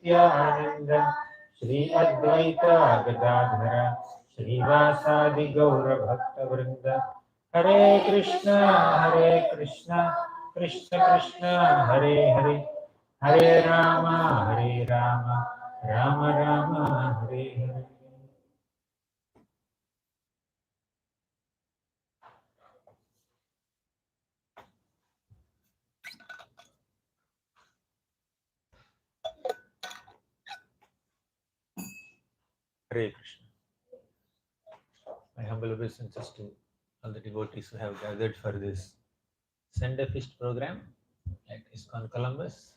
Nityananda Shri Advaita Gadadhara Srivasadi Gaura Bhakta Vrinda Hare Krishna Krishna Krishna Hare Hare Hare Rama Rama Rama Hare Hare. Hare Krishna. My humble obeisances to all the devotees who have gathered for this Sunday Feast program at ISKCON Columbus.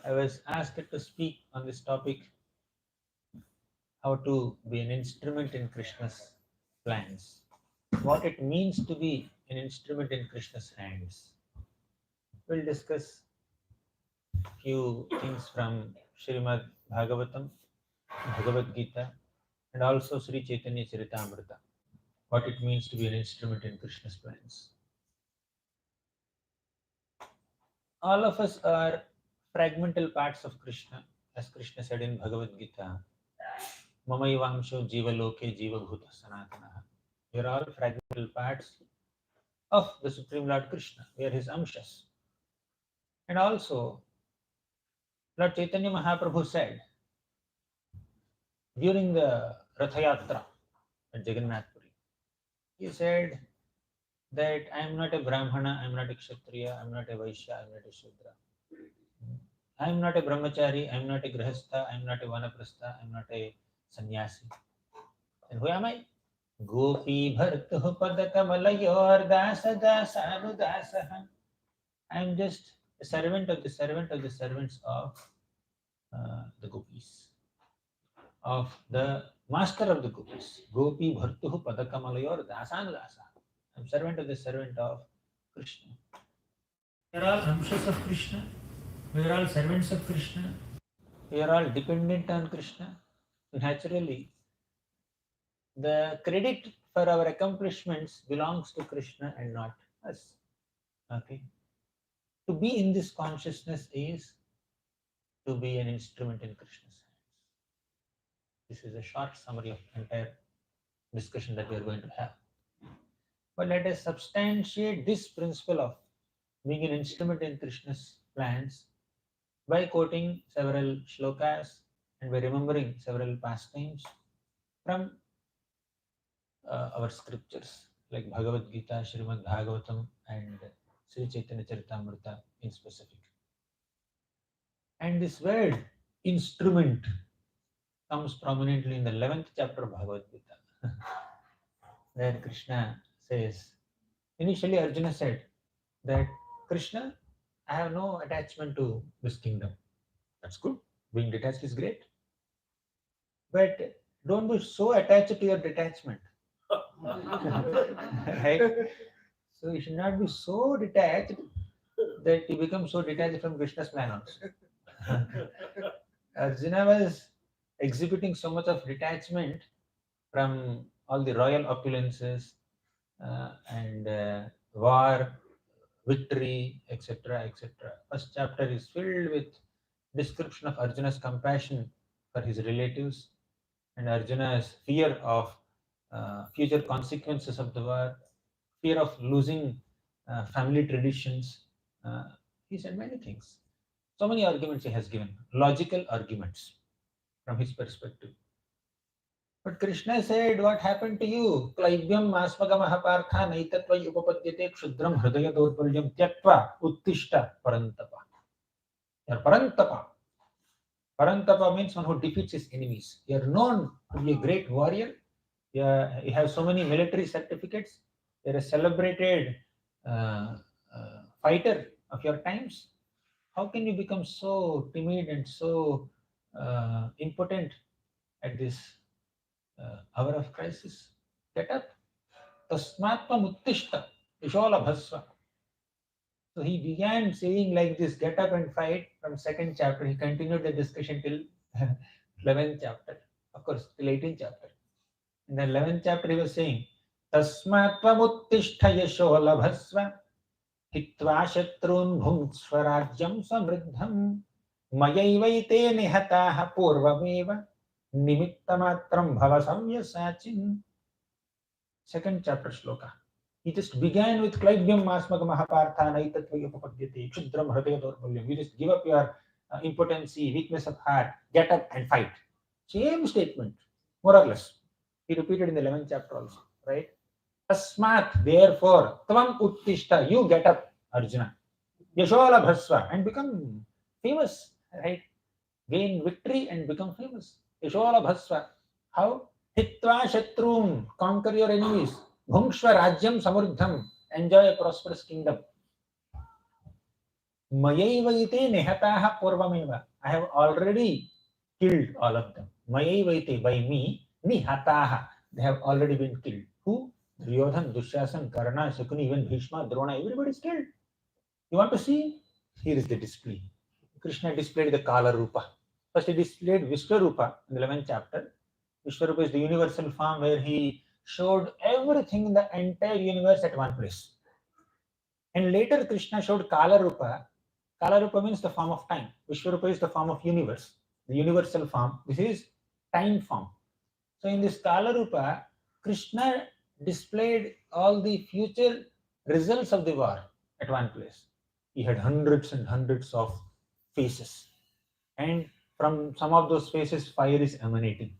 I was asked to speak on this topic, how to be an instrument in Krishna's plans, what it means to be an instrument in Krishna's hands. We'll discuss few things from Srimad Bhagavatam, Bhagavad Gita, and also Sri Caitanya Charitamrita, what it means to be an instrument in Krishna's plans. All of us are fragmental parts of Krishna, as Krishna said in Bhagavad Gita, Mamaivamsho Jiva Loke Jiva Bhuta Sanatana. We are all fragmental parts of the Supreme Lord Krishna. We are his amshas. And also, Lord Chaitanya Mahaprabhu said during the Ratha Yatra at Jagannath Puri, he said that I am not a Brahmana, I am not a Kshatriya, I am not a Vaishya, I am not a Shudra. I am not a Brahmachari, I am not a Grihastha, I am not a Vanaprastha, I am not a Sannyasi. And who am I? Gopi Bhartuh Padakamalayyor Dasa Dasa Anudasaha. I am just a servant of the servants of the gopis, of the master of the gopis. Gopi Bhartuh Padakamalayyor Dasa Anudasa. I am servant of the servant of Krishna. We are all amshas of Krishna. We are all servants of Krishna. We are all dependent on Krishna. Naturally, the credit for our accomplishments belongs to Krishna and not us. Okay. To be in this consciousness is to be an instrument in Krishna's hands. This is a short summary of the entire discussion that we are going to have. But let us substantiate this principle of being an instrument in Krishna's plans by quoting several shlokas and by remembering several pastimes from our scriptures like Bhagavad Gita, Srimad Bhagavatam, and Sri Caitanya Charitamrita in specific. And this word instrument comes prominently in the 11th chapter of Bhagavad Gita, where Krishna says, initially Arjuna said that Krishna, I have no attachment to this kingdom. That's good. Being detached is great. But don't be so attached to your detachment. Right? So you should not be so detached that you become so detached from Krishna's plan also. Arjuna was exhibiting so much of detachment from all the royal opulences and war, victory, etc., etc. First chapter is filled with description of Arjuna's compassion for his relatives and Arjuna's fear of future consequences of the war, fear of losing family traditions. He said many things. So many arguments he has given, logical arguments from his perspective. But Krishna said, what happened to you? Klaibyam masmagamaha partha naitatva upapadyate kshudram hridaya dorpalyam tyaktva uttishta parantapa. You are parantapa. Parantapa means one who defeats his enemies. You are known to be a great warrior. You have so many military certificates. You are a celebrated fighter of your times. How can you become so timid and so impotent at this hour of crisis? Get up. Tasmatvam uttishta isholabhasva. So he began saying like this, get up and fight from 2nd chapter. He continued the discussion till 11th chapter. Of course, till 18th chapter. In the 11th chapter he was saying, Tasmatvam uttishta yasholabhasva hitva shatrun bhung swarajyam samriddham Mayaivaite nihataha purvameva nimittamatram bhava savyasachin. Second chapter sloka. He just began with Klaibyam Masmaga Mahapartha Naitatva Upapadyate Kshudram Hridaya Dormulyam. You just give up your impotency, weakness of heart, get up and fight. Same statement, more or less. He repeated in the 11th chapter also, right? Tasmat, therefore, Tvam Uttishta, you get up, Arjuna. Yashola Bhasva, and become famous, right? Gain victory and become famous. Yashola Bhasva. How? Hitva Shatrum, conquer your enemies. Bhungshva Rajyam Samurdham, enjoy a prosperous kingdom. Mayaivaite Nihataha Purvameva. I have already killed all of them. Mayaivaite, by me, Nihataha. They have already been killed. Who? Duryodhan, Dushasan, Karna, Shakuni, even Bhishma, Drona, everybody is killed. You want to see? Here is the display. Krishna displayed the Kala Rupa. First he displayed Vishwarupa in the 11th chapter. Vishwarupa is the universal form where he showed everything in the entire universe at one place. And later Krishna showed Kala Rupa. Kala Rupa means the form of time. Vishwarupa is the form of universe, the universal form. This is time form. So in this Kala Rupa, Krishna displayed all the future results of the war at one place. He had hundreds and hundreds of faces. And from some of those faces, fire is emanating.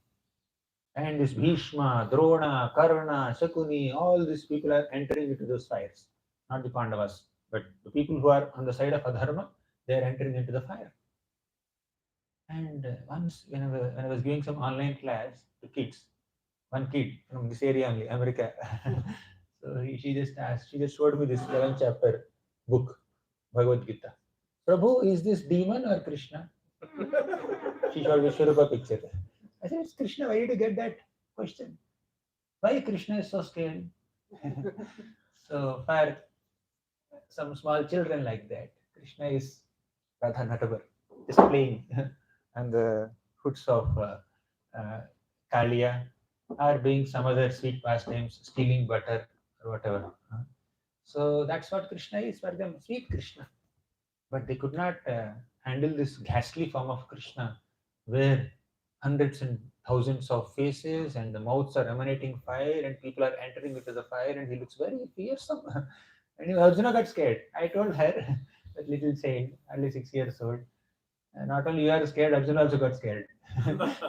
And this Bhishma, Drona, Karna, Shakuni, all these people are entering into those fires. Not the Pandavas, but the people who are on the side of Adharma, they are entering into the fire. And once, when I was giving some online class to kids, one kid from this area only, America, so she just showed me this 11th chapter book, Bhagavad Gita. Prabhu, is this demon or Krishna? She showed Vishwarupa picture. I said, it's Krishna. Why did you get that question? Why Krishna is so scary? So for some small children like that, Krishna is Radhanath, just playing on the hoods of Kalia, or doing some other sweet pastimes, stealing butter or whatever. So that's what Krishna is for them, sweet Krishna. But they could not handle this ghastly form of Krishna, where hundreds and thousands of faces and the mouths are emanating fire and people are entering into the fire and he looks very fearsome. And Arjuna got scared. I told her, that little child, only 6 years old, not only you are scared, Arjuna also got scared.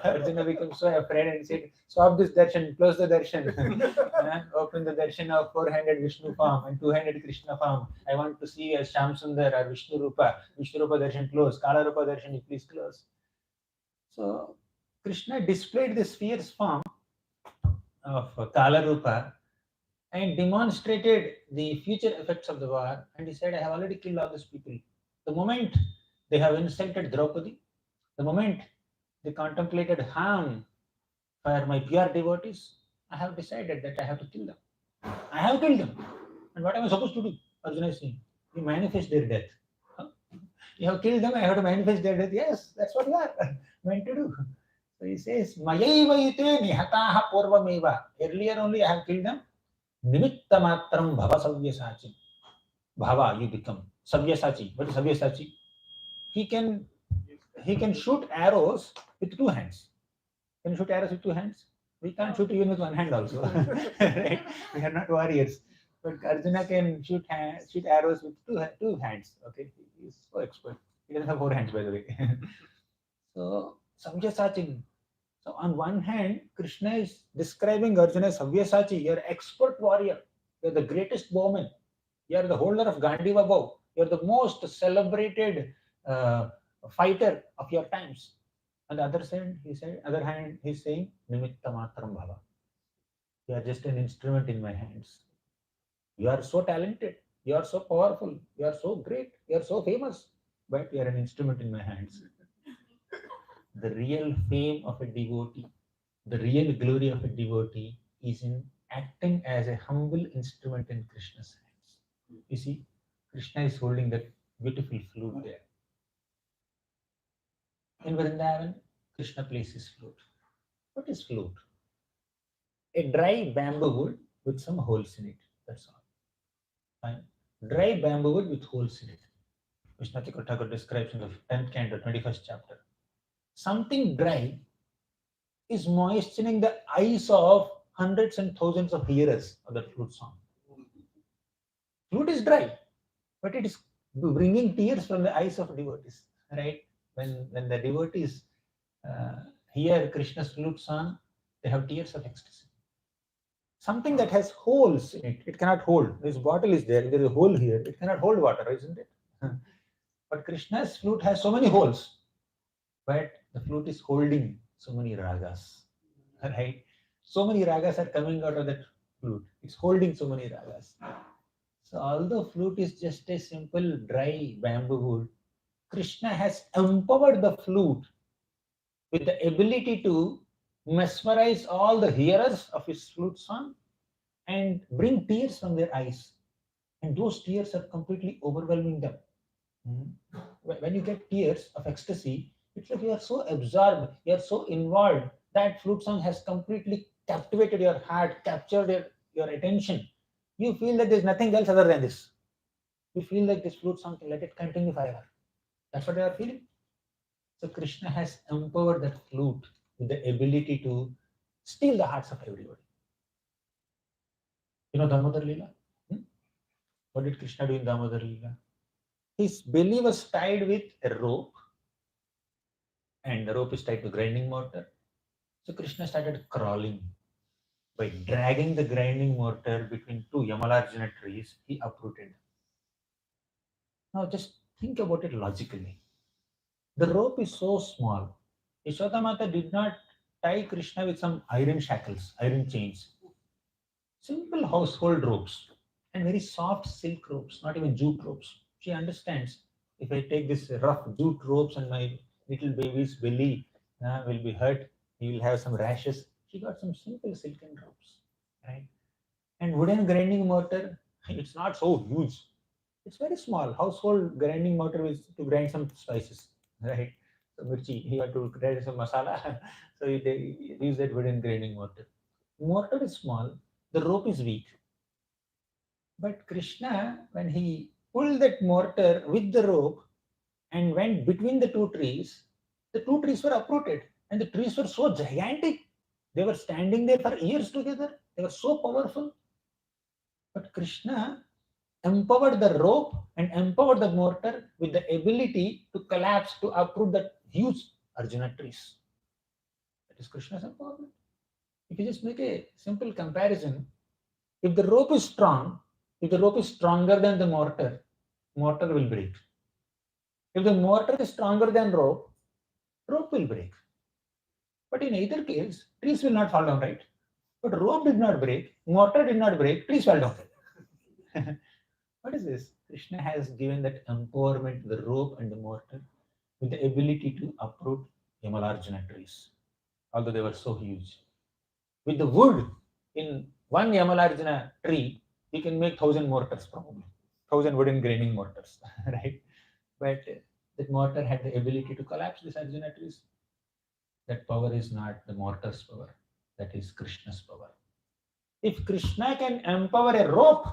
Arjuna became so afraid and said, stop this darshan, close the darshan. Open the darshan of 400 Vishnu form and 200 Krishna form. I want to see a Sham Sundar or Vishnu Rupa. Vishnu Rupa darshan close, Kala Rupa darshan you please close. So Krishna displayed this fierce form of Kala Rupa and demonstrated the future effects of the war. And he said, I have already killed all these people. The moment they have insulted Draupadi, the moment they contemplated harm for my pure devotees, I have decided that I have to kill them. I have killed them. And what am I supposed to do? Arjuna is saying, you manifest their death. You have killed them, I have to manifest their death. Yes, that's what you are meant to do. So he says, Mayaivaite nihataha purvameva. Earlier only I have killed them. Nimittamatram bhava savyasachi. Bhava, you become. Savyasachi. What is Savyasachi? He can shoot arrows with two hands. Can you shoot arrows with two hands? We can't shoot even with one hand also. Right? We are not warriors. But Arjuna can shoot arrows with two hands. Okay, he is so expert. He doesn't have 4 hands, by the way. So Savyasachi. So on one hand, Krishna is describing Arjuna as Savyasachi. You are expert warrior. You are the greatest bowman. You are the holder of Gandiva bow. You are the most celebrated fighter of your times. On the other hand, he's saying, Nimitta Matram Bhava. You are just an instrument in my hands. You are so talented. You are so powerful. You are so great. You are so famous. But you are an instrument in my hands. The real fame of a devotee, the real glory of a devotee is in acting as a humble instrument in Krishna's hands. You see, Krishna is holding that beautiful flute there. In Vrindavan, Krishna plays his flute. What is flute? A dry bamboo wood with some holes in it. That's all. Fine. Dry bamboo wood with holes in it. Vishnu Thakur describes in the 10th canto, 21st chapter. Something dry is moistening the eyes of hundreds and thousands of hearers of that flute song. Flute is dry, but it is bringing tears from the eyes of devotees, right? When the devotees hear Krishna's flute song, they have tears of ecstasy. Something that has holes in it, it cannot hold. This bottle is there is a hole here, it cannot hold water, isn't it? But Krishna's flute has so many holes, but the flute is holding so many ragas, right? So many ragas are coming out of that flute. It's holding so many ragas. So although flute is just a simple dry bamboo wood, Krishna has empowered the flute with the ability to mesmerize all the hearers of his flute song and bring tears from their eyes. And those tears are completely overwhelming them. When you get tears of ecstasy, it's like you are so absorbed, you are so involved. That flute song has completely captivated your heart, captured your attention. You feel that there's nothing else other than this. You feel like this flute song, let it continue forever. That's what they are feeling. So Krishna has empowered that flute with the ability to steal the hearts of everybody. You know Damodar Leela? What did Krishna do in Damodar Leela? His belly was tied with a rope, and the rope is tied to grinding mortar. So Krishna started crawling. By dragging the grinding mortar between two Yamalarjuna trees, he uprooted. Now just think about it logically. The rope is so small. Yashodamata did not tie Krishna with some iron shackles, iron chains. Simple household ropes and very soft silk ropes, not even jute ropes. She understands, if I take this rough jute ropes and my little baby's belly will be hurt, he will have some rashes. She got some simple silken ropes, right? And wooden grinding mortar, it's not so huge. It's very small. Household grinding mortar is to grind some spices, right? So mirchi, you have to grind some masala. So they use that wooden grinding mortar. Mortar is small. The rope is weak. But Krishna, when he pulled that mortar with the rope and went between the two trees were uprooted. And the trees were so gigantic. They were standing there for years together. They were so powerful. But Krishna empowered the rope and empowered the mortar with the ability to collapse, to uproot the huge Arjuna trees. That is Krishna's empowerment. If you just make a simple comparison, if the rope is strong, if the rope is stronger than the mortar, mortar will break. If the mortar is stronger than rope, rope will break. But in either case, trees will not fall down, right? But rope did not break, mortar did not break, trees fell down. What is this? Krishna has given that empowerment to the rope and the mortar with the ability to uproot Yamalarjuna trees, although they were so huge. With the wood in one Yamalarjuna tree, we can make 1,000 mortars probably, 1,000 wooden grinding mortars, right? But that mortar had the ability to collapse these Arjuna trees. That power is not the mortar's power, that is Krishna's power. If Krishna can empower a rope,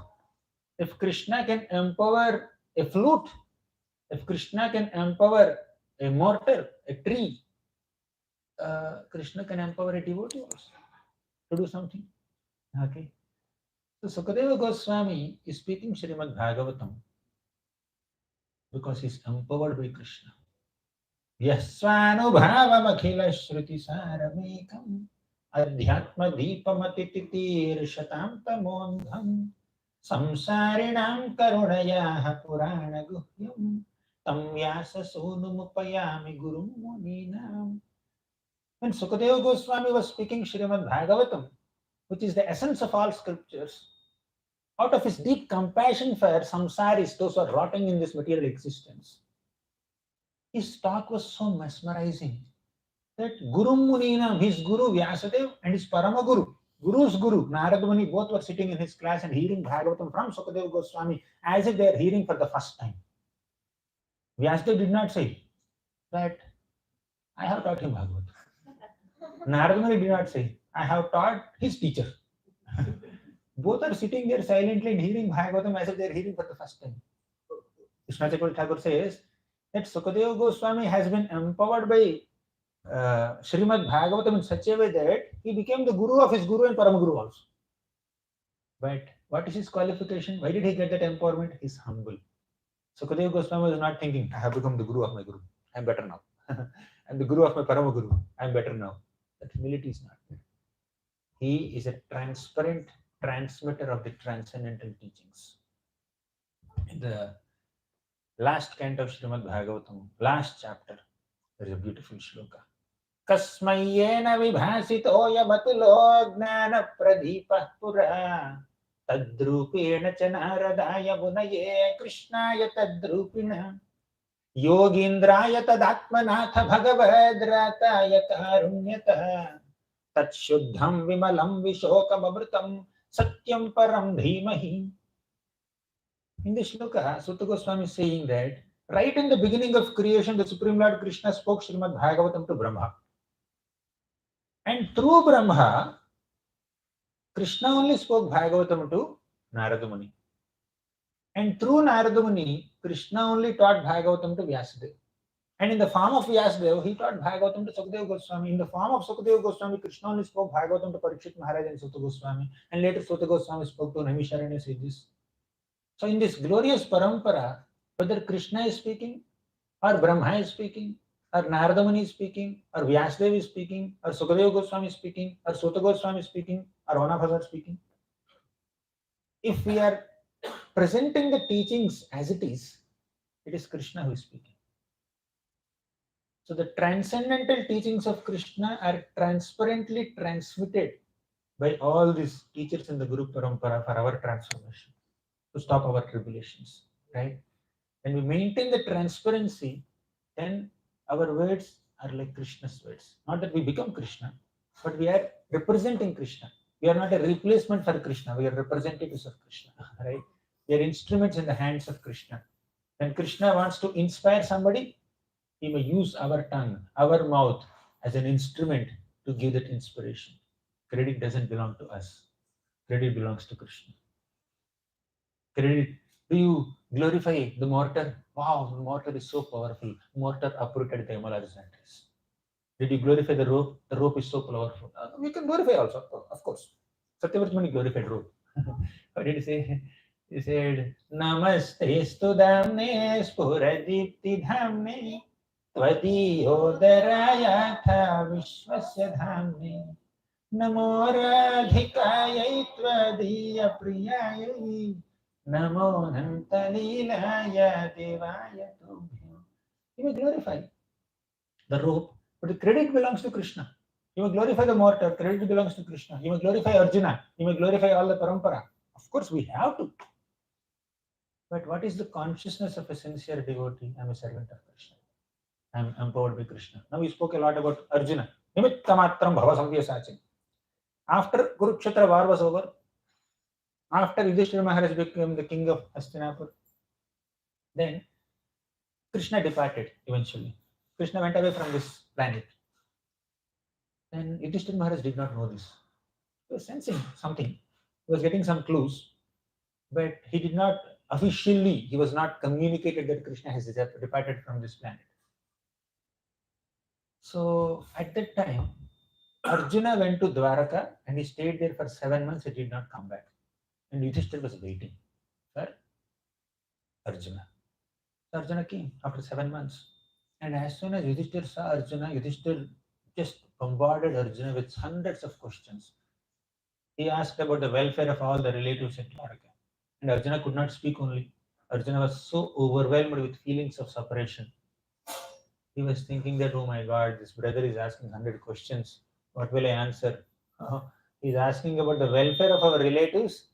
if Krishna can empower a flute, if Krishna can empower a mortar, a tree, Krishna can empower a devotee also to do something. Okay. So Sukadeva Goswami is speaking Srimad Bhagavatam because he is empowered by Krishna. Yasvanubhavam akhila shruti saramekam adhyatma deepamatitir shatam tamondham samsarinam karunayaha purana guhyam tam vyasa sonumupayami gurum muninam. When Sukadeva Goswami was speaking Srimad Bhagavatam, which is the essence of all scriptures, out of his deep compassion for samsaris, those who are rotting in this material existence, his talk was so mesmerizing that Guru Muninam, his Guru Vyasadeva and his Paramaguru, Guru's Guru, Narada Muni, both were sitting in his class and hearing Bhagavatam from Sukadeva Goswami as if they are hearing for the first time. Vyasadeva did not say that I have taught him Bhagavatam. Narada Muni did not say I have taught his teacher. Both are sitting there silently and hearing Bhagavatam as if they are hearing for the first time. Krishna Chakravarti Thakur says that Sukadeva Goswami has been empowered by Srimad Bhagavatam in such a way that he became the guru of his guru and Paramaguru also. But what is his qualification? Why did he get that empowerment? He's humble. Sukadeva Goswami was not thinking, I have become the guru of my guru. I'm better now. I'm the guru of my Paramaguru. I'm better now. That humility is not there. He is a transparent transmitter of the transcendental teachings. In the last canto of Srimad Bhagavatam, last chapter, there is a beautiful shloka. Kasmayena vibhasito yabatulo gnana pradipah pura tadrupena chanaradaya gunaye krishnaya tadrupina yogindraya tadatmanatha bhagavadrataya karunyatah tatshuddham vimalam vishokam amritam satyam param dhimahi. In this shloka, Sutta Goswami is saying that right in the beginning of creation, the Supreme Lord Krishna spoke Srimad Bhagavatam to Brahma. And through Brahma, Krishna only spoke Bhagavatam to Narada Muni. And through Narada Muni, Krishna only taught Bhagavatam to Vyasadeva. And in the form of Vyasadeva, he taught Bhagavatam to Sukadeva Goswami. In the form of Sukadeva Goswami, Krishna only spoke Bhagavatam to Parikshit Maharaj and Sutta Goswami. And later Sutta Goswami spoke to Naimisharanya sages. So in this glorious parampara, whether Krishna is speaking, or Brahma is speaking, or Narada Muni is speaking, or Vyasadeva is speaking, or Sukadeva Goswami is speaking, or Sutta Goswami is speaking, or one of us are speaking, if we are presenting the teachings as it is Krishna who is speaking. So the transcendental teachings of Krishna are transparently transmitted by all these teachers in the Guru Parampara for our transformation, to stop our tribulations, right? When we maintain the transparency, then our words are like Krishna's words. Not that we become Krishna, but we are representing Krishna. We are not a replacement for Krishna. We are representatives of Krishna, right? We are instruments in the hands of Krishna. When Krishna wants to inspire somebody, he may use our tongue, our mouth as an instrument to give that inspiration. Credit doesn't belong to us. Credit belongs to Krishna. Credit. Do you glorify the mortar? Wow, the mortar is so powerful. Mortar uprooted the Himalayas. Did you glorify the rope? The rope is so powerful. We can glorify also, of course. Satyavrata Muni glorified rope. What did he say? He said, Namaste Studamne Spuradipti Dhamne Tvadiyodaraya Tha Vishwasya Dhamne Namo Radhikayai Tvadiya Priyayai Namo Nantalilaya Devaya Tubhya. You may glorify the rope, but the credit belongs to Krishna. You may glorify the mortar, credit belongs to Krishna. You may glorify Arjuna, you may glorify all the parampara. Of course, we have to. But what is the consciousness of a sincere devotee? I am a servant of Krishna. I am empowered by Krishna. Now we spoke a lot about Arjuna. Nimittamatram bhava samvyasachin. After Kurukshetra war was over, after Yudhishthira Maharaj became the king of Hastinapur, then Krishna departed eventually. Krishna went away from this planet. And Yudhishthira Maharaj did not know this. He was sensing something. He was getting some clues. But he did not officially, he was not communicated that Krishna has departed from this planet. So at that time, Arjuna went to Dwaraka and he stayed there for 7 months. He did not come back. And Yudhishthira was waiting for Arjuna. So Arjuna came after 7 months. And as soon as Yudhishthira saw Arjuna, Yudhishthira just bombarded Arjuna with hundreds of questions. He asked about the welfare of all the relatives at Dwaraka. And Arjuna could not speak only. Arjuna was so overwhelmed with feelings of separation. He was thinking that, oh my God, this brother is asking 100 questions. What will I answer? He's asking about the welfare of our relatives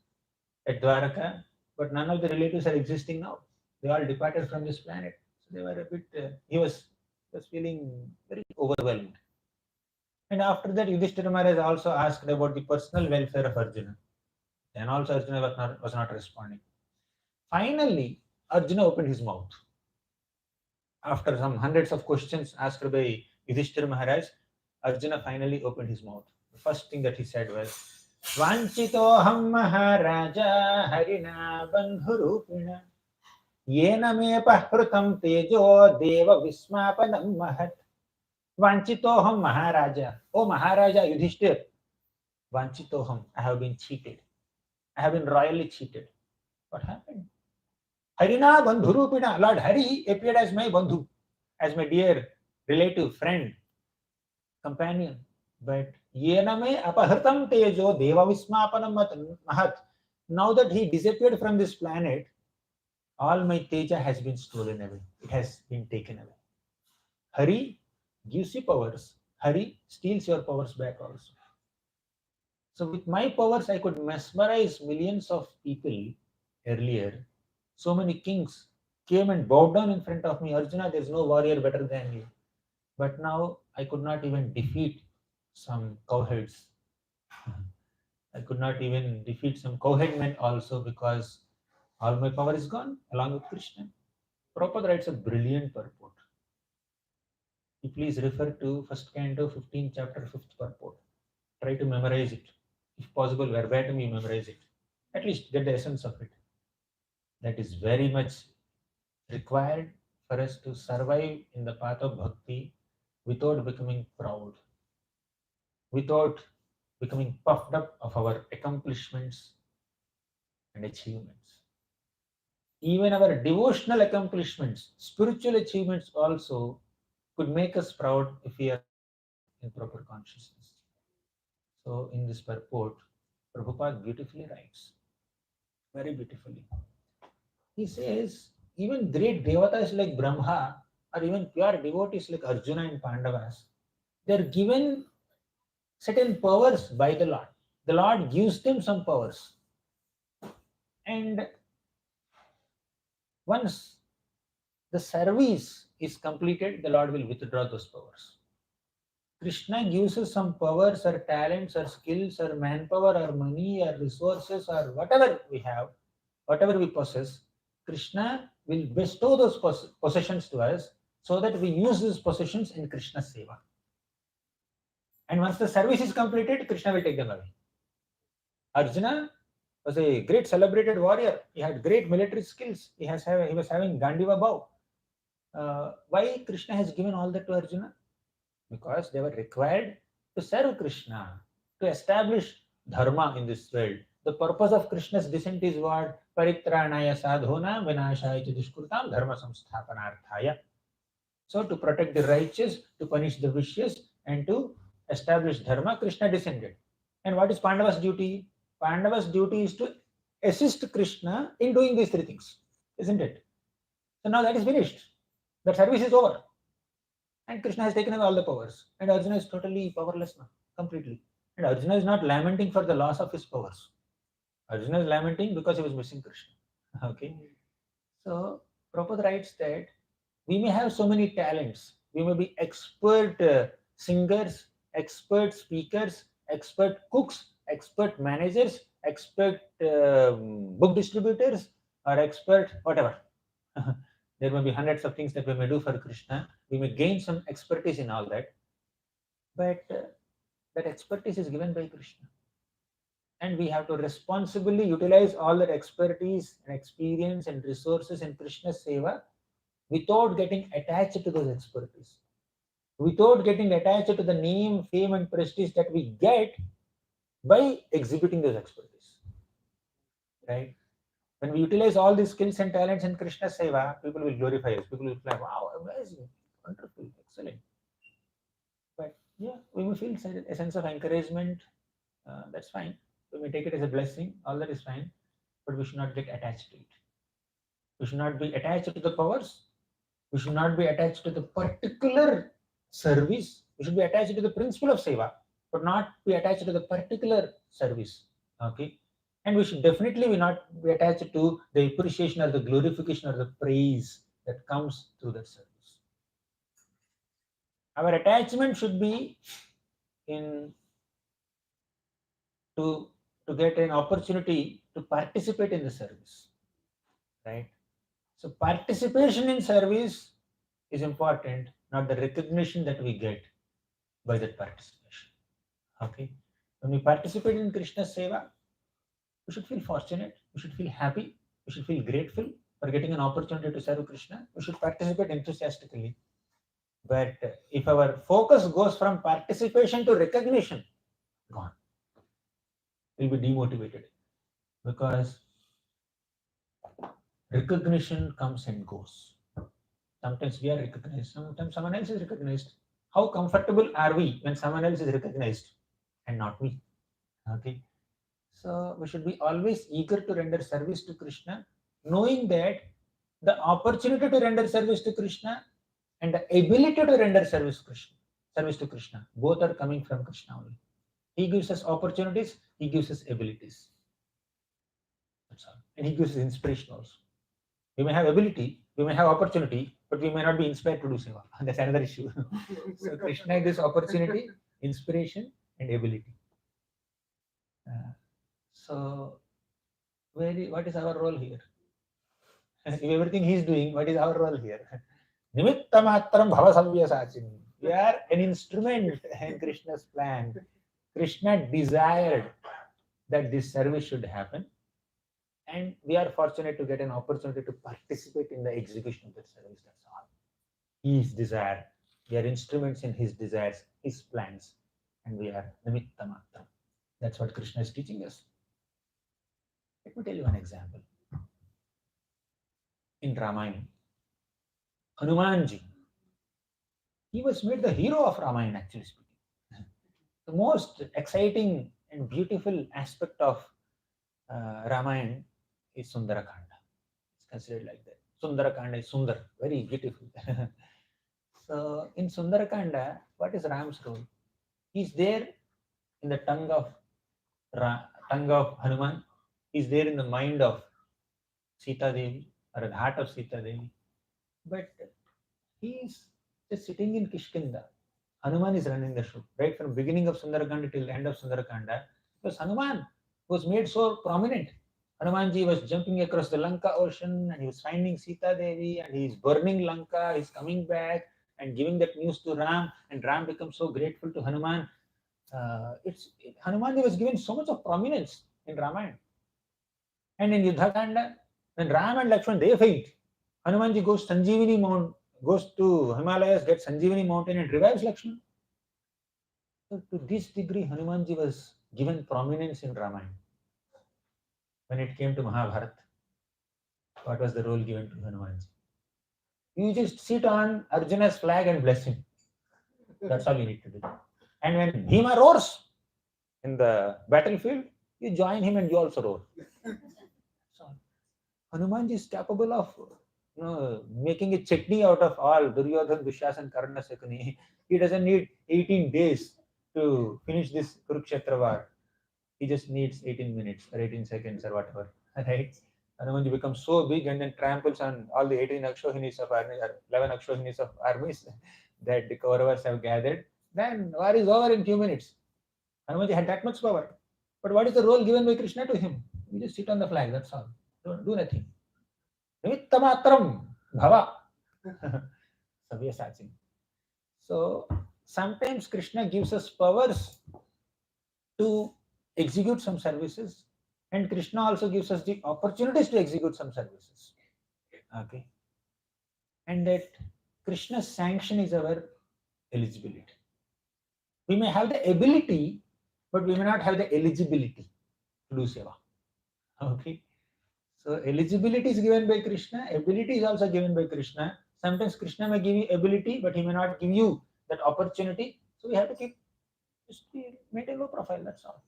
at Dwaraka, but none of the relatives are existing now. They all departed from this planet. So they were a bit, he was feeling very overwhelmed. And after that, Yudhishthira Maharaj also asked about the personal welfare of Arjuna. Then also Arjuna was not responding. Finally, Arjuna opened his mouth. After some hundreds of questions asked by Yudhishthira Maharaj, Arjuna finally opened his mouth. The first thing that he said was, Vanchitoham Maharaja Harina Bandhurupina Yena me pahrutam tejo deva vismapanam mahat. Vanchitoham Maharaja. Oh Maharaja Yudhishthir. Vanchitoham. I have been cheated. I have been royally cheated. What happened? Harina Bandhurupina. Lord Hari appeared as my Bandhu, as my dear relative, friend, companion. But Yename Apahartam Tejo Deva Vismapanam Mahat. Now that he disappeared from this planet, all my Teja has been stolen away. It has been taken away. Hari gives you powers. Hari steals your powers back also. So with my powers, I could mesmerize millions of people earlier. So many kings came and bowed down in front of me. Arjuna, there's no warrior better than you. But now I could not even defeat some cowherds. I could not even defeat some cowherd men also because all my power is gone along with Krishna. Prabhupada writes a brilliant purport. You please refer to first canto, 15th chapter, 5th purport. Try to memorize it. If possible, verbatim you memorize it. At least get the essence of it. That is very much required for us to survive in the path of bhakti without becoming proud, without becoming puffed up of our accomplishments and achievements. Even our devotional accomplishments, spiritual achievements also could make us proud if we are in proper consciousness. So in this purport, Prabhupada beautifully writes, very beautifully. He says, even great devatas like Brahma or even pure devotees like Arjuna and Pandavas, they are given certain powers by the Lord. The Lord gives them some powers. And once the service is completed, the Lord will withdraw those powers. Krishna gives us some powers or talents or skills or manpower or money or resources or whatever we have, whatever we possess. Krishna will bestow those possessions to us so that we use these possessions in Krishna's seva. And once the service is completed, Krishna will take them away. Arjuna was a great celebrated warrior. He had great military skills. He was having Gandiva bow. Why Krishna has given all that to Arjuna? Because they were required to serve Krishna, to establish dharma in this world. The purpose of Krishna's descent is what? Paritranaya sadhona vinashaya dushkrutam dharma samsthapanarthaya. So to protect the righteous, to punish the vicious, and to establish dharma, Krishna descended. And what is Pandava's duty? Pandava's duty is to assist Krishna in doing these three things, isn't it? So now that is finished. The service is over. And Krishna has taken away all the powers. And Arjuna is totally powerless now, completely. And Arjuna is not lamenting for the loss of his powers. Arjuna is lamenting because he was missing Krishna. Okay. So Prabhupada writes that we may have so many talents. We may be expert singers, expert speakers, expert cooks, expert managers, expert book distributors, or expert whatever. There may be hundreds of things that we may do for Krishna. We may gain some expertise in all that. But that expertise is given by Krishna. And we have to responsibly utilize all that expertise and experience and resources in Krishna's seva without getting attached to those expertise. Without getting attached to the name, fame, and prestige that we get by exhibiting those expertise. Right? When we utilize all these skills and talents in Krishna seva, people will glorify us. People will say, wow, amazing, wonderful, excellent. But yeah, we may feel a sense of encouragement. That's fine. We may take it as a blessing. All that is fine. But we should not get attached to it. We should not be attached to the powers. We should not be attached to the particular service. We should be attached to the principle of seva, but not be attached to the particular service. Okay. And we should definitely not be attached to the appreciation or the glorification or the praise that comes through that service. Our attachment should be in to get an opportunity to participate in the service. Right? So participation in service is important, not the recognition that we get by that participation. Okay. When we participate in Krishna's seva, we should feel fortunate, we should feel happy, we should feel grateful for getting an opportunity to serve Krishna, we should participate enthusiastically. But if our focus goes from participation to recognition, gone. We'll be demotivated, because recognition comes and goes. Sometimes we are recognized, sometimes someone else is recognized. How comfortable are we when someone else is recognized and not me? Okay. So we should be always eager to render service to Krishna, knowing that the opportunity to render service to Krishna and the ability to render service to Krishna, both are coming from Krishna only. He gives us opportunities, he gives us abilities. That's all. And he gives us inspiration also. We may have ability, we may have opportunity, but we may not be inspired to do seva. That's another issue. So Krishna gives opportunity, inspiration, and ability. So what is our role here? If everything he is doing, what is our role here? Nimittamatram bhavasavyasachini. We are an instrument in Krishna's plan. Krishna desired that this service should happen, and we are fortunate to get an opportunity to participate in the execution of that service. That's all. His desire. We are instruments in his desires, his plans, and we are nimittamatram. That's what Krishna is teaching us. Let me tell you one example. In Ramayana, Hanumanji, he was made the hero of Ramayana, actually speaking. The most exciting and beautiful aspect of Ramayana is Sundarakanda. It's considered like that. Sundarakanda is Sundar, very beautiful. So in Sundarakanda, what is Ram's role? He's there in the tongue of Hanuman. He's there in the mind of Sita Devi, or the heart of Sita Devi. But he's just sitting in Kishkinda. Hanuman is running the show, right from beginning of Sundarakanda till the end of Sundarakanda. Because Hanuman was made so prominent. Hanumanji was jumping across the Lanka ocean, and he was finding Sita Devi, and he's burning Lanka, he's coming back and giving that news to Ram, and Ram becomes so grateful to Hanuman. Hanumanji was given so much of prominence in Ramayana. And in Yuddhakanda, when Ram and Lakshman, they faint, Hanumanji goes Sanjeevani Mount, goes to Himalayas, gets Sanjeevani mountain and revives Lakshman. So to this degree, Hanumanji was given prominence in Ramayana. When it came to Mahabharata, what was the role given to Hanumanji? You just sit on Arjuna's flag and bless him. That's all you need to do. And when Bhima roars in the battlefield, you join him and you also roar. So Hanumanji is capable of making a chutney out of all Duryodhan, Dushasan, Karna, Sakuni. He doesn't need 18 days to finish this Kurukshetra war. He just needs 18 minutes or 18 seconds or whatever. Right? Hanumanji becomes so big and then tramples on all the 18 Akshohinis of army, or 11 Akshohinis of armies that the Kauravas have gathered. Then war is over in few minutes. Hanumanji had that much power. But what is the role given by Krishna to him? You just sit on the flag, that's all. Don't do nothing. Nimittamatram bhava. Savyasachini. So sometimes Krishna gives us powers to execute some services, and Krishna also gives us the opportunities to execute some services. Okay. And that Krishna's sanction is our eligibility. We may have the ability, but we may not have the eligibility to do seva. Okay. So eligibility is given by Krishna, ability is also given by Krishna. Sometimes Krishna may give you ability, but he may not give you that opportunity. So we have to maintain low profile, that's all.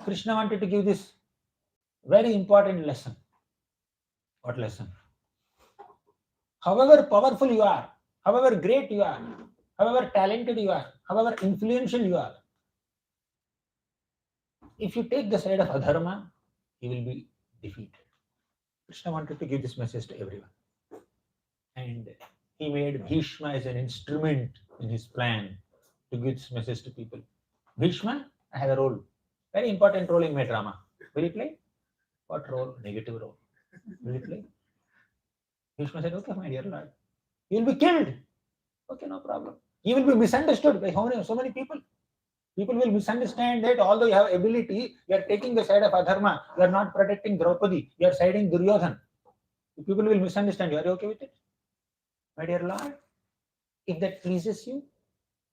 Krishna wanted to give this very important lesson. What lesson? However powerful you are, however great you are, however talented you are, however influential you are, if you take the side of adharma, you will be defeated. Krishna wanted to give this message to everyone. And he made Bhishma as an instrument in his plan to give this message to people. Bhishma, I have a role. Very important role in my drama. Will you play? What role? Negative role. Will you play? Bhishma said, okay, my dear Lord. You will be killed. Okay, no problem. You will be misunderstood by so many people. People will misunderstand that although you have ability, you are taking the side of adharma. You are not protecting Draupadi. You are siding Duryodhan. People will misunderstand you. Are you okay with it? My dear Lord, if that pleases you,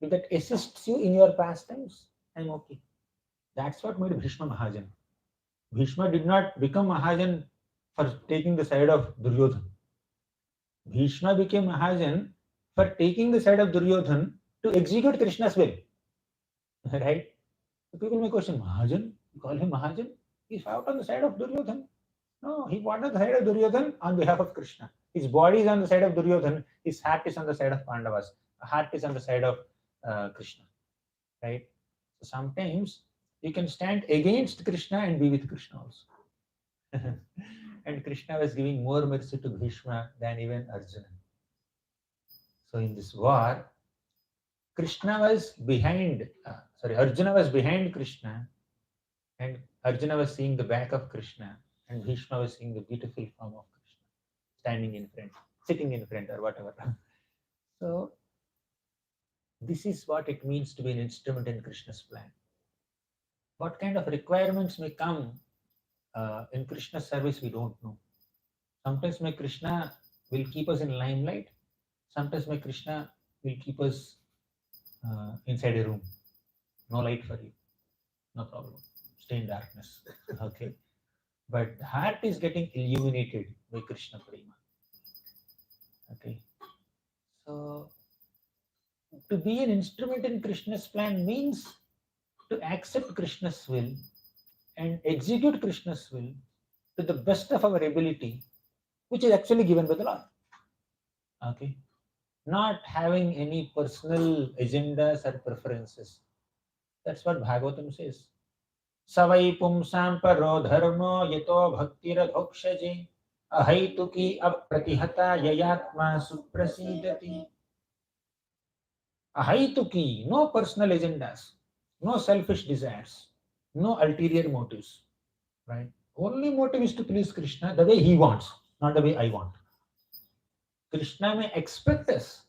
if that assists you in your pastimes, I'm okay. That's what made Bhishma Mahajan. Bhishma did not become Mahajan for taking the side of Duryodhan. Bhishma became Mahajan for taking the side of Duryodhan to execute Krishna's will. Right? So people may question, Mahajan? You call him Mahajan? He's out on the side of Duryodhan. No, he fought on the side of Duryodhan on behalf of Krishna. His body is on the side of Duryodhan, his heart is on the side of Pandavas, heart is on the side of Krishna. Right? So sometimes you can stand against Krishna and be with Krishna also. And Krishna was giving more mercy to Bhishma than even Arjuna. So in this war, Arjuna was behind Krishna, and Arjuna was seeing the back of Krishna, and Bhishma was seeing the beautiful form of Krishna, standing in front, sitting in front, or whatever. So this is what it means to be an instrument in Krishna's plan. What kind of requirements may come in Krishna's service, we don't know. Sometimes my Krishna will keep us in limelight. Sometimes my Krishna will keep us inside a room. No light for you. No problem. Stay in darkness. Okay. But the heart is getting illuminated by Krishna Prema. Okay. So to be an instrument in Krishna's plan means to accept Krishna's will and execute Krishna's will to the best of our ability, which is actually given by the Lord. Okay. Not having any personal agendas or preferences. That's what Bhagavatam says. Savai pumsam paro dharmo yato bhaktira dhokshaji ahaituki apratihata yayatma suprasidati. Ahaituki, no personal agendas, no selfish desires, no ulterior motives. Right? Only motive is to please Krishna the way he wants, not the way I want. Krishna may expect us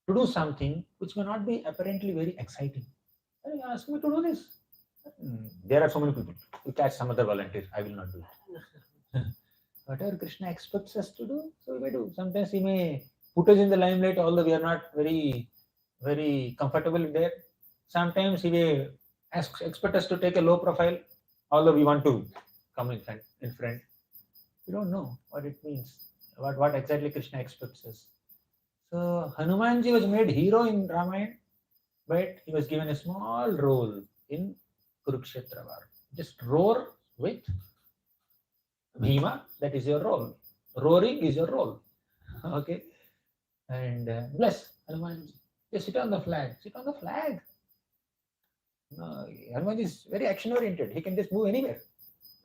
to do something which may not be apparently very exciting. He asked me to do this. There are so many people. You catch some other volunteer. I will not do it. Whatever Krishna expects us to do, so we do. Sometimes he may put us in the limelight, although we are not very, very comfortable there. Sometimes he may expect us to take a low profile, although we want to come in front. We don't know what it means, what exactly Krishna expects us. So Hanumanji was made hero in Ramayana, but he was given a small role in Kurukshetra war. Just roar with Bhima, that is your role. Roaring is your role. Okay. And bless Hanumanji. Just sit on the flag. Sit on the flag. No, Hanumanji is very action oriented. He can just move anywhere.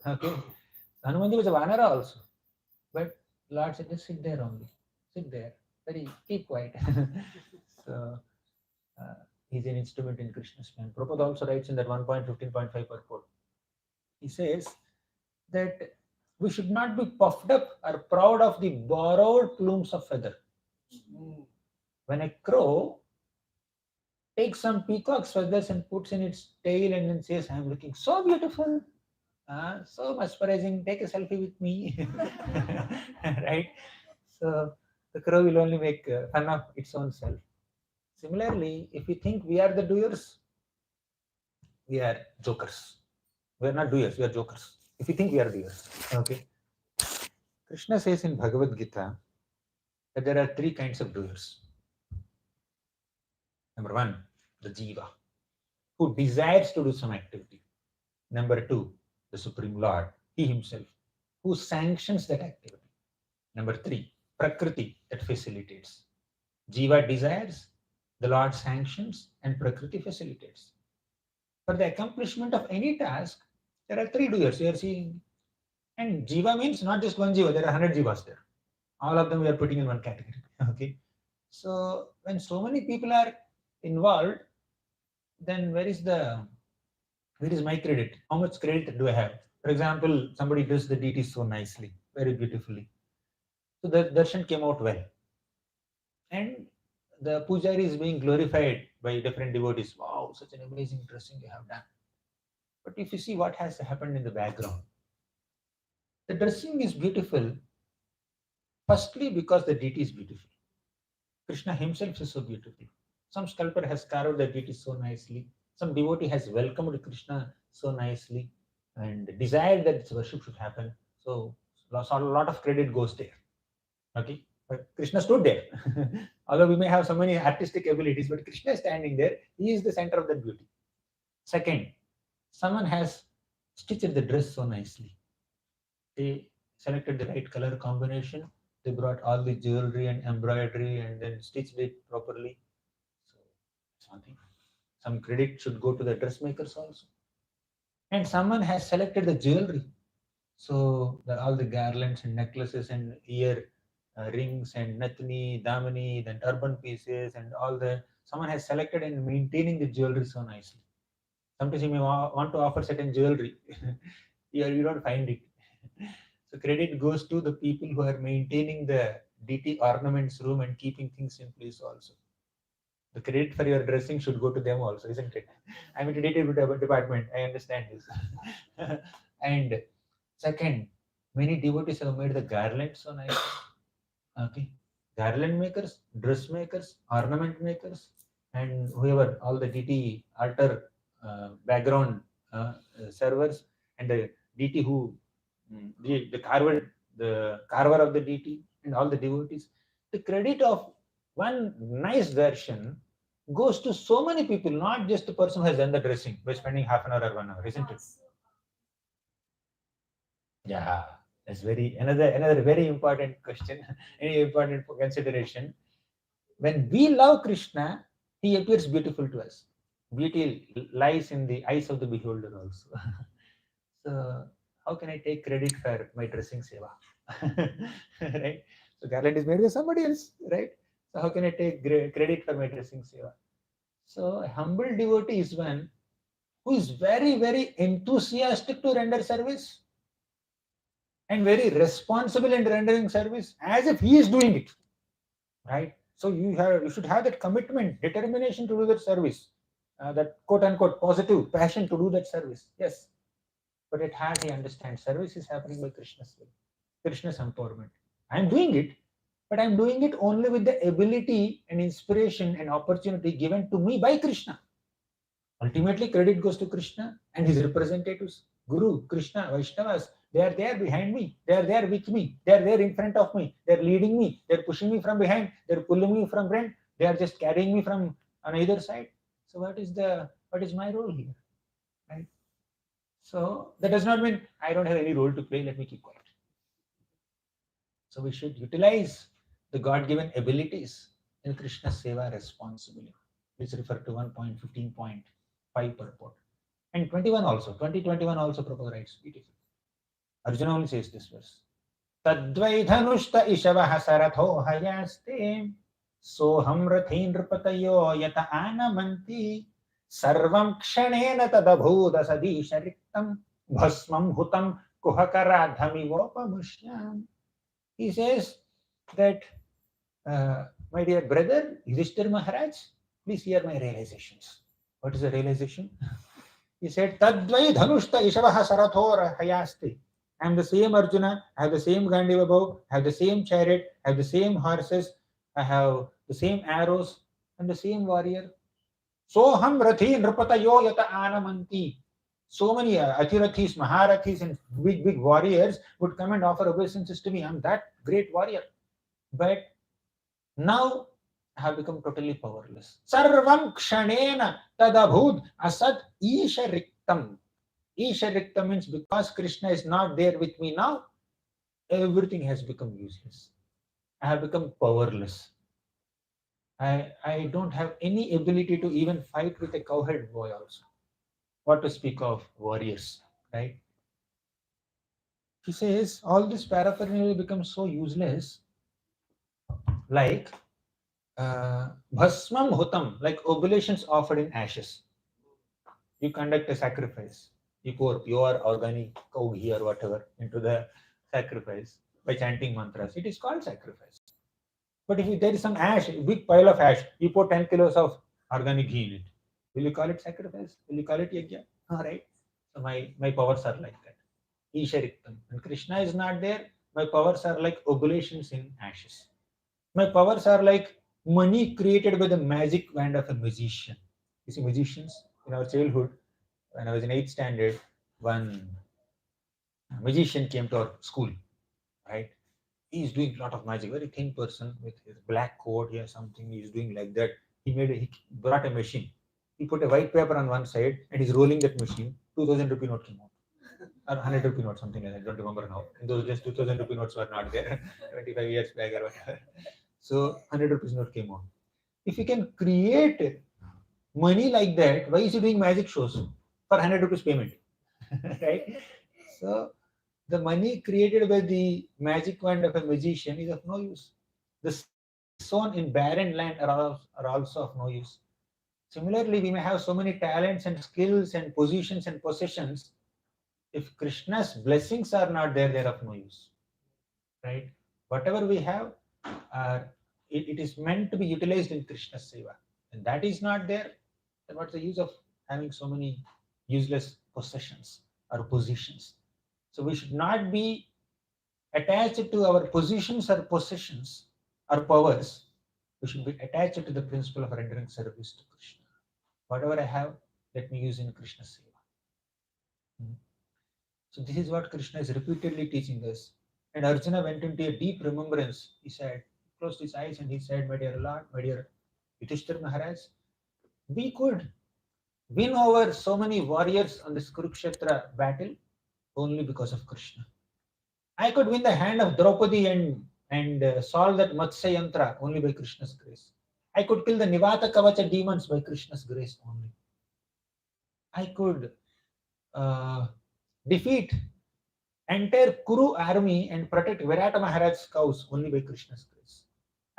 Okay. Hanumanji was a Vanara also. But Lord said, just sit there only. Sit there. Keep quiet. So he's an instrument in Krishna's plan. Prabhupada also writes in that 1.15.5 purport. He says that we should not be puffed up or proud of the borrowed plumes of feather. When a crow takes some peacock's feathers and puts in its tail and then says, I'm looking so beautiful, so mesmerizing, take a selfie with me. Right? So the crow will only make fun of its own self. Similarly, if we think we are the doers, we are jokers. We are not doers, we are jokers. If you think we are doers. Okay. Krishna says in Bhagavad Gita that there are three kinds of doers. Number one, the jiva, who desires to do some activity. Number two, the Supreme Lord, he himself, who sanctions that activity. Number three, Prakriti, that facilitates. Jiva desires, the Lord sanctions, and Prakriti facilitates. For the accomplishment of any task, there are three doers you are seeing. And Jiva means not just one Jiva, there are 100 Jivas there. All of them we are putting in one category. Okay. So when so many people are involved, then where is my credit? How much credit do I have? For example, somebody does the deity so nicely, very beautifully. So the darshan came out well. And the pujari is being glorified by different devotees. Wow, such an amazing dressing you have done. But if you see what has happened in the background, the dressing is beautiful, Firstly, because the deity is beautiful. Krishna himself is so beautiful. Some sculptor has carved the deity so nicely. Some devotee has welcomed Krishna so nicely and desired that its worship should happen. So a lot of credit goes there. Okay, but Krishna stood there. Although we may have so many artistic abilities, but Krishna is standing there. He is the center of that beauty. Second, someone has stitched the dress so nicely. They selected the right color combination. They brought all the jewelry and embroidery and then stitched it properly. So that's one thing. Some credit should go to the dressmakers also. And someone has selected the jewelry. So all the garlands and necklaces and ear rings and nathni, damani, then turban pieces and all the someone has selected and maintaining the jewelry so nicely. Sometimes you may want to offer certain jewelry, here you don't find it. So credit goes to the people who are maintaining the DT ornaments room and keeping things in place also. The credit for your dressing should go to them also, isn't it? I'm in a DT department, I understand this. And second, many devotees have made the garlands so nice. Okay, garland makers, dress makers, ornament makers, and whoever, all the DT altar background servers and the DT who the carver of the DT and all the devotees. The credit of one nice darshan goes to so many people, not just the person who has done the dressing by spending half an hour or 1 hour, isn't it? Yeah, that's another very important question, any important consideration. When we love Krishna, he appears beautiful to us. Beauty lies in the eyes of the beholder also. So how can I take credit for my dressing seva? Right? So garland is made by somebody else, right? So how can I take credit for my dressing seva? So a humble devotee is one who is very, very enthusiastic to render service and very responsible in rendering service as if he is doing it, right? So you should have that commitment, determination to do that service, that quote unquote positive passion to do that service. Yes, but at heart he understands service is happening by Krishna's will, Krishna's empowerment. I'm doing it, but I'm doing it only with the ability and inspiration and opportunity given to me by Krishna. Ultimately, credit goes to Krishna and his representatives, Guru, Krishna, Vaishnavas. They are there behind me. They are there with me. They are there in front of me. They are leading me. They are pushing me from behind. They are pulling me from front. They are just carrying me from on either side. So what is my role here? Right? So that does not mean I don't have any role to play. Let me keep quiet. So we should utilize the God-given abilities in Krishna Seva responsibly. Please refer to 1.15.5 purport. And 21 also, 2021 also Prabhupada writes beautiful. Arjuna only says this verse. Tadvai dhanushta ishavaha saratho hayaste soham rathi nrpatayo yata anamanti sarvam kshanena tadabhuda sadishariktam bhasmam hutam kuhakaradhamivopamushyam. He says that, my dear brother, Yudhishthir Maharaj, please hear my realizations. What is the realization? He said, Tadvai dhanushta ishavaha sarathor hayaste. I am the same Arjuna, I have the same Gandiva bow, I have the same chariot, I have the same horses, I have the same arrows, and the same warrior. Soham rathi nrpatayo yata anamanti. So many Athirathis, Maharathis, and big warriors would come and offer obeisances to me. I'm that great warrior. But now I have become totally powerless. Sarvam kshanena tadabhud asat ishariktam. Ishariktam means because Krishna is not there with me now, everything has become useless. I have become powerless. I don't have any ability to even fight with a cowherd boy also. What to speak of warriors, right? He says all this paraphernalia becomes so useless, like bhasmam hutam, like oblations offered in ashes. You conduct a sacrifice. You pour pure organic cow ghee or whatever into the sacrifice by chanting mantras. It is called sacrifice. But if there is some ash, a big pile of ash, you pour 10 kilos of organic ghee in it. Will you call it sacrifice? Will you call it yajna? All right. So my powers are like that. Ishariktam. When Krishna is not there, My powers are like oblations in ashes. My powers are like money created by the magic wand of a magician. You see, magicians in our childhood, when I was in 8th standard, one magician came to our school, right? He is doing a lot of magic, very thin person with his black coat, he has something, he is doing like that. He brought a machine. He put a white paper on one side and he's rolling that machine. 2000 rupee note came out. Or 100 rupee note, something like that. I don't remember now. In those days, 2000 rupee notes were not there, 25 years back or whatever. So 100 rupees note came out. If you can create money like that, why is he doing magic shows for 100 rupees payment? Right? So the money created by the magic wand of a magician is of no use. The sown in barren land are also of no use. Similarly, we may have so many talents and skills and positions and possessions. If Krishna's blessings are not there, they are of no use. Right? Whatever we have, it is meant to be utilized in Krishna's seva. And that is not there, then what's the use of having so many useless possessions or positions? So we should not be attached to our positions or possessions or powers. We should be attached to the principle of rendering service to Krishna. Whatever I have, let me use in Krishna's seva. So this is what Krishna is repeatedly teaching us. And Arjuna went into a deep remembrance. He said, closed his eyes and he said, my dear Lord, my dear Yudhishthira Maharaj, we could win over so many warriors on this Kurukshetra battle only because of Krishna. I could win the hand of Draupadi and solve that Matsya Yantra only by Krishna's grace. I could kill the Nivata Kavacha demons by Krishna's grace only. I could defeat entire Kuru army and protect Virata Maharaj's cows only by Krishna's grace.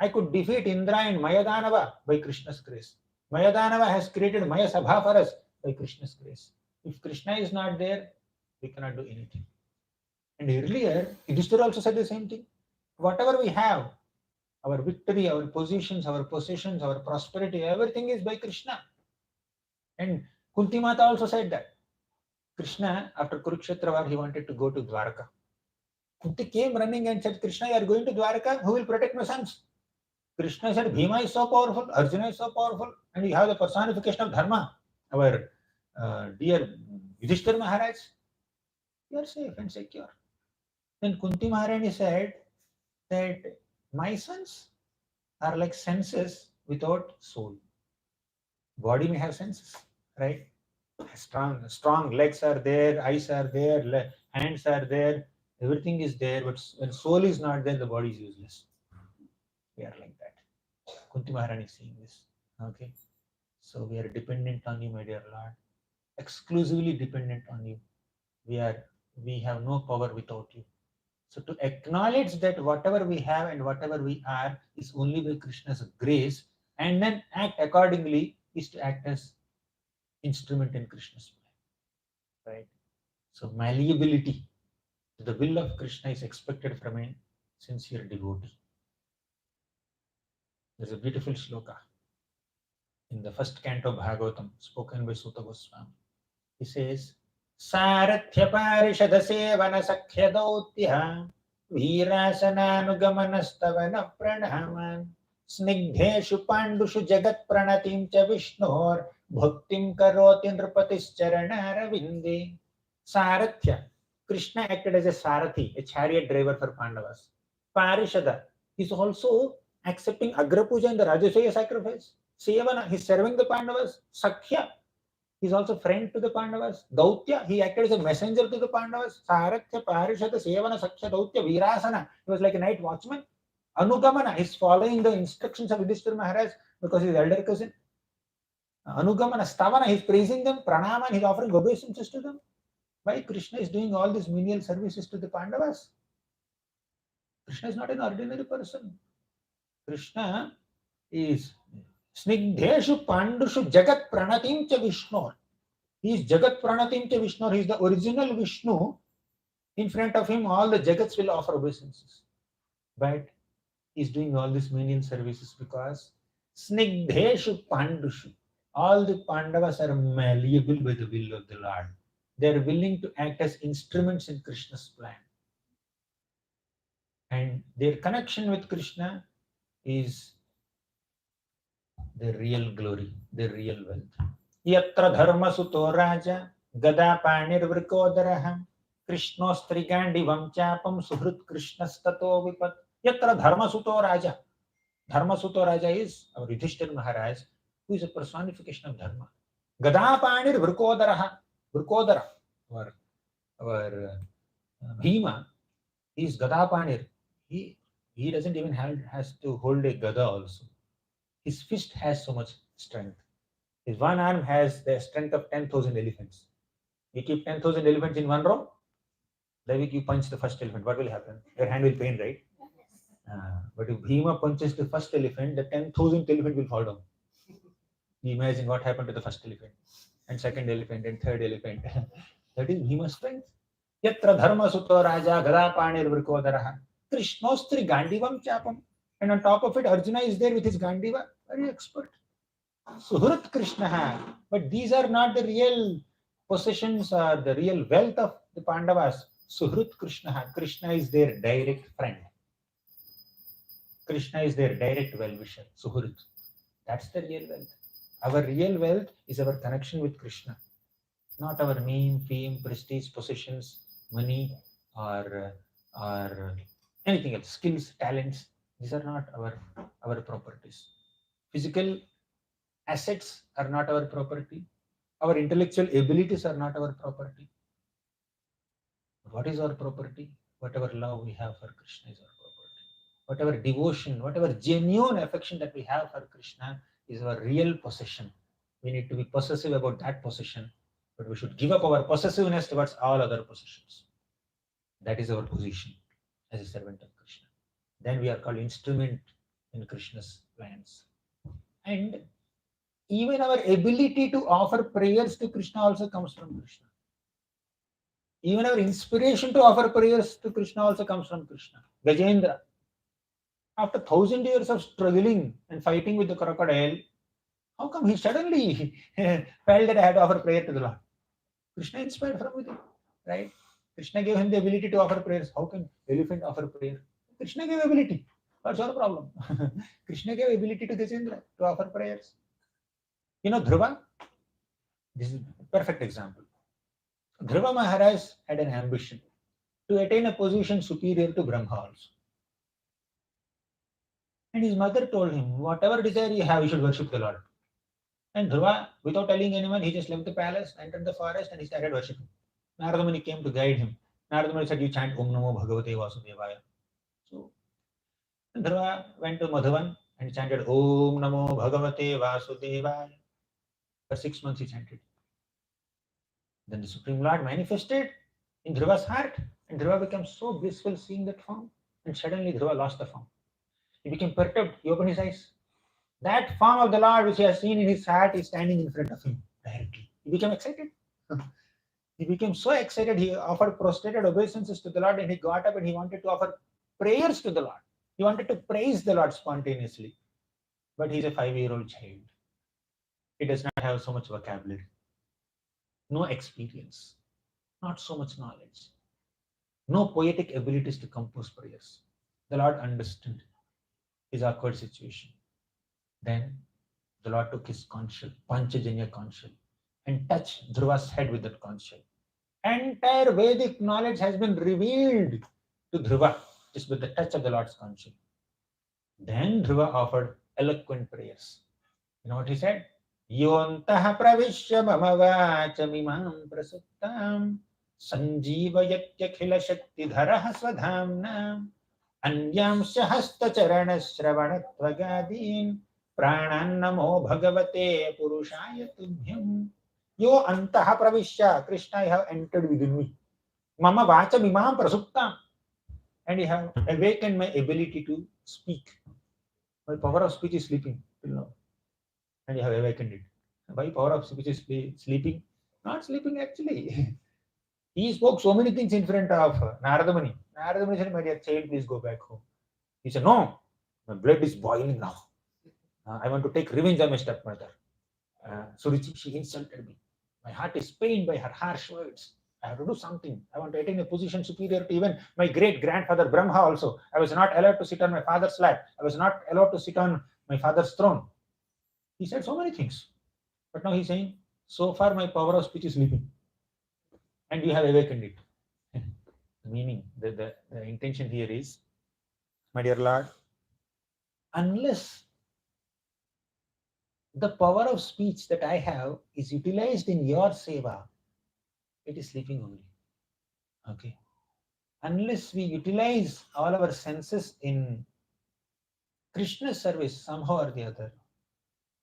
I could defeat Indra and Mayadanava by Krishna's grace. Mayadanava has created Maya Sabha for us by Krishna's grace. If Krishna is not there, we cannot do anything. And earlier, Yudhishthira also said the same thing. Whatever we have, our victory, our positions, our possessions, our prosperity, everything is by Krishna. And Kunti Mata also said that. Krishna, after Kurukshetra war, he wanted to go to Dwarka. Kunti came running and said, Krishna, you are going to Dwarka? Who will protect my sons? Krishna said, Bhima is so powerful, Arjuna is so powerful, and you have the personification of Dharma, our dear Yudhishthira Maharaj. You are safe and secure. Then Kunti Maharani said that my sons are like senses without soul. Body may have senses, right? Strong legs are there, eyes are there, hands are there, everything is there, but when soul is not there, the body is useless. We are like that. Kunti Maharani is saying this. Okay. So we are dependent on you, my dear Lord. Exclusively dependent on you. We have no power without you. So to acknowledge that whatever we have and whatever we are is only by Krishna's grace, and then act accordingly is to act as instrument in Krishna's plan. Right? So malleability to the will of Krishna is expected from a sincere devotee. There's a beautiful sloka in the first canto of Bhagavatam, spoken by Sutta Goswami. He says, Sarathya parishada sevana sakhya dautya veerasananugamanastavana pranaman snigdheshu pandushu jagat pranatim cha vishnor bhaktim karoti nrupatischaranaravinde. Sarathya, Krishna acted as a sarathi, a chariot driver for Pandavas. Parishada, is also accepting Agrapuja and the Rajasuya sacrifice. Sevana, he's serving the Pandavas. Sakhya, he's also friend to the Pandavas. Dautya, he acted as a messenger to the Pandavas. Sarathya, Parishada, Sevana, Sakhya, Dautya, Virasana, he was like a night watchman. Anugamana, he's following the instructions of Yudhishthira Maharaj because he's elder cousin. Anugamana, Stavana, he's praising them. Pranaman, he's offering obeisances to them. Why Krishna is doing all these menial services to the Pandavas? Krishna is not an ordinary person. Krishna is Snigdheshu Pandushu Jagat Pranatim Cha Vishnu. He is Jagat Pranatim Cha Vishnu. He is the original Vishnu. In front of him, all the Jagats will offer obeisances. But he is doing all these menial services because Snigdheshu Pandushu. All the Pandavas are malleable by the will of the Lord. They are willing to act as instruments in Krishna's plan. And their connection with Krishna is their real glory, their real wealth. Yatra dharma suto raja gada panir vrikodarah Krishnostrigandivam chapam suhrit Krishnastato vipat. Yatra dharma suto raja. Dharma suto raja is our Yudhishthira Maharaj, who is a personification of dharma. Gada panir vrikodarah. Vrikodara, our Bhima, he is Gada panir. He doesn't even has to hold a gada also. His fist has so much strength. His one arm has the strength of 10,000 elephants. You keep 10,000 elephants in one row, like you punch the first elephant, what will happen? Your hand will pain, right? But if Bhima punches the first elephant, the 10,000th elephant will fall down. You imagine what happened to the first elephant, and second elephant, and third elephant. That is Bhima's strength. Yatra dharma suto raja gada panir vrikodarah Krishnostri gandivam chapam. And on top of it, Arjuna is there with his gandiva, very expert. Suhrit Krishna. But these are not the real possessions or the real wealth of the Pandavas. Suhrit Krishna. Krishna is their direct friend. Krishna is their direct well-wisher. Suhrit. That's the real wealth. Our real wealth is our connection with Krishna. Not our name, fame, prestige, possessions, money, or anything else. Skills, talents. These are not our properties. Physical assets are not our property. Our intellectual abilities are not our property. What is our property? Whatever love we have for Krishna is our property. Whatever devotion, whatever genuine affection that we have for Krishna is our real possession. We need to be possessive about that possession, but we should give up our possessiveness towards all other possessions. That is our position as a servant of Krishna. Then we are called instrument in Krishna's plans. And even our ability to offer prayers to Krishna also comes from Krishna. Even our inspiration to offer prayers to Krishna also comes from Krishna. Gajendra, after 1,000 years of struggling and fighting with the crocodile, how come he suddenly felt that I had to offer prayer to the Lord? Krishna inspired from within, right? Krishna gave him the ability to offer prayers. How can elephant offer prayer? Krishna gave ability. What's your problem? Krishna gave ability to Gajendra to offer prayers. You know Dhruva? This is a perfect example. Dhruva Maharaj had an ambition to attain a position superior to Brahma also. And his mother told him, whatever desire you have, you should worship the Lord. And Dhruva, without telling anyone, he just left the palace, entered the forest, and he started worshipping. Narada Muni came to guide him. Narada Muni said, you chant Om Namo Bhagavate Vasudevaya. So Dhruva went to Madhavan and chanted Om Namo Bhagavate Vasudevaya. For 6 months he chanted. Then the Supreme Lord manifested in Dhruva's heart, and Dhruva became so blissful seeing that form, and suddenly Dhruva lost the form. He became perturbed. He opened his eyes. That form of the Lord which he has seen in his heart is standing in front of him directly. He became excited. He became so excited, he offered prostrated obeisances to the Lord, and he got up and he wanted to offer prayers to the Lord. He wanted to praise the Lord spontaneously. But he's a 5-year-old child. He does not have so much vocabulary, no experience, not so much knowledge, no poetic abilities to compose prayers. The Lord understood his awkward situation. Then the Lord took his conch shell, Panchajanya conch shell, and touched Dhruva's head with that conch shell. Entire Vedic knowledge has been revealed to Dhruva just with the touch of the Lord's conch shell. Then Dhruva offered eloquent prayers. You know what he said? Yontah pravishya mama vachamimam prasuttam sanjeevayatyakila shaktidharah swadhamnam anyamsya hastacharana shravanatvagadin pranan namo bhagavate purushaya tubhyam. Yo antah pravishya, Krishna, you have entered within me. Mama vachamimam prasuttam. And you have awakened my ability to speak. My power of speech is sleeping till now. And you have awakened it. Why power of speech is sleeping? Not sleeping actually. He spoke so many things in front of Narada Muni. Narada Muni said, my dear child, please go back home. He said, no, my blood is boiling now. I want to take revenge on my stepmother. Suruchi, she insulted me. My heart is pained by her harsh words. I have to do something. I want to attain a position superior to even my great-grandfather Brahma also. I was not allowed to sit on my father's lap. I was not allowed to sit on my father's throne. He said so many things. But now he's saying, so far my power of speech is sleeping. And you have awakened it. The meaning, the intention here is, my dear Lord, unless the power of speech that I have is utilized in your seva, it is sleeping only. Okay. Unless we utilize all our senses in Krishna's service somehow or the other,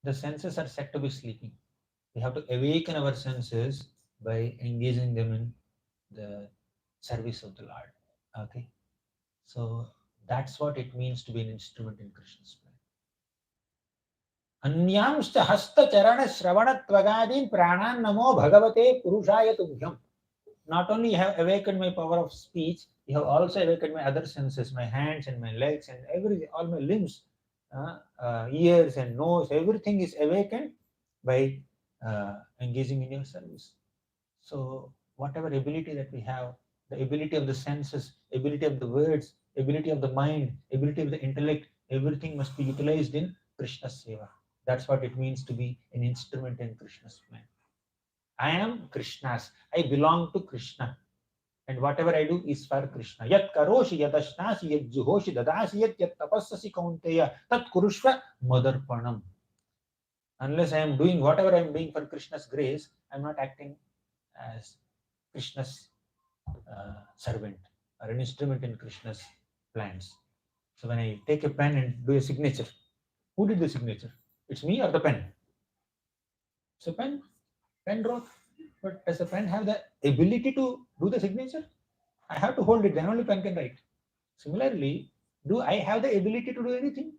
the senses are said to be sleeping. We have to awaken our senses by engaging them in the service of the Lord. Okay. So that's what it means to be an instrument in Krishna's plan. Anyamsta hasta charana shravana tvagadi pranan namo bhagavate purushaya tubhyam. Not only have awakened my power of speech, you have also awakened my other senses, my hands and my legs and everything, all my limbs, ears and nose, everything is awakened by engaging in your service. So whatever ability that we have, the ability of the senses, ability of the words, ability of the mind, ability of the intellect, everything must be utilized in Krishna's seva. That's what it means to be an instrument in Krishna's plan. I am Krishna's. I belong to Krishna. And whatever I do is for Krishna. Yat karoshi, yat ashnasi, yat juhoshi, dadasi, yat tapassasi kaunteya, tat kurushva madarpanam. Unless I am doing whatever I am doing for Krishna's grace, I am not acting as Krishna's servant or an instrument in Krishna's plans. So when I take a pen and do a signature, who did the signature? It's me or the pen? It's a pen. Pen wrote. But does the pen have the ability to do the signature? I have to hold it, then only pen can write. Similarly, do I have the ability to do anything?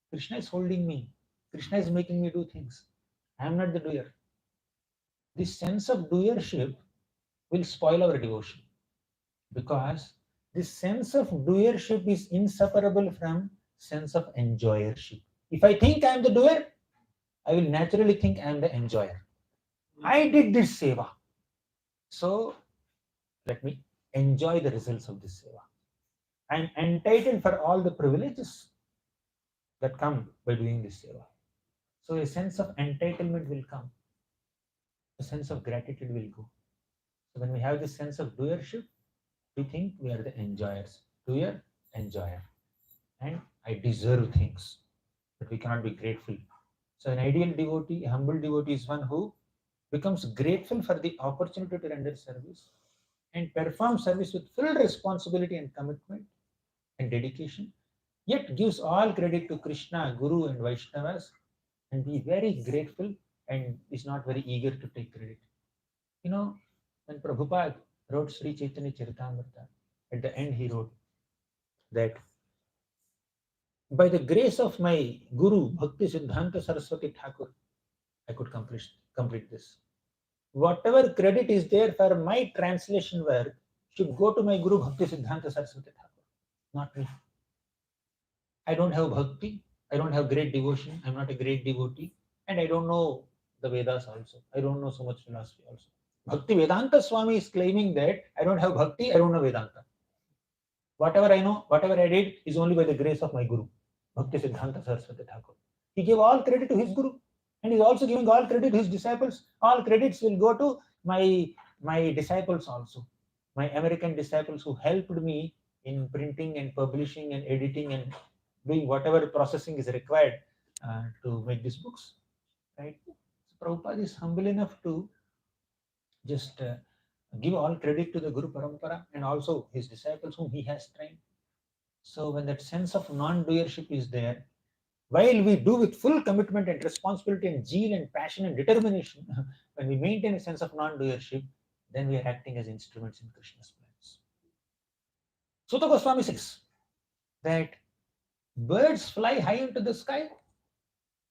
Krishna is holding me. Krishna is making me do things. I am not the doer. This sense of doership will spoil our devotion, because this sense of doership is inseparable from sense of enjoyership. If I think I am the doer, I will naturally think I am the enjoyer. I did this seva, so let me enjoy the results of this seva. I am entitled for all the privileges that come by doing this seva. So a sense of entitlement will come. A sense of gratitude will go. So when we have this sense of doership, we think we are the enjoyers. Doer, enjoyer. And I deserve things, but we cannot be grateful. So an ideal devotee, a humble devotee is one who becomes grateful for the opportunity to render service and perform service with full responsibility and commitment and dedication, yet gives all credit to Krishna, Guru and Vaishnavas, and be very grateful and is not very eager to take credit. You know, when Prabhupada wrote Sri Caitanya Charitamrita, at the end he wrote that by the grace of my Guru, Bhaktivedanta Saraswati Thakur, I could complete this. Whatever credit is there for my translation work should go to my Guru Bhaktivedanta Saraswati Thakur, not me. I don't have bhakti, I don't have great devotion, I'm not a great devotee, and I don't know the Vedas also. I don't know so much philosophy also. Bhaktivedanta Swami is claiming that I don't have bhakti, I don't know Vedanta. Whatever I know, whatever I did is only by the grace of my Guru, Bhaktivedanta Saraswati Thakur. He gave all credit to his Guru, and he's also giving all credit to his disciples. All credits will go to my disciples also, my American disciples who helped me in printing and publishing and editing and doing whatever processing is required to make these books. Right? So Prabhupada is humble enough to just give all credit to the Guru Parampara and also his disciples whom he has trained. So when that sense of non-doership is there, while we do with full commitment and responsibility and zeal and passion and determination, when we maintain a sense of non-doership, then we are acting as instruments in Krishna's plans. Sutta Goswami says that birds fly high into the sky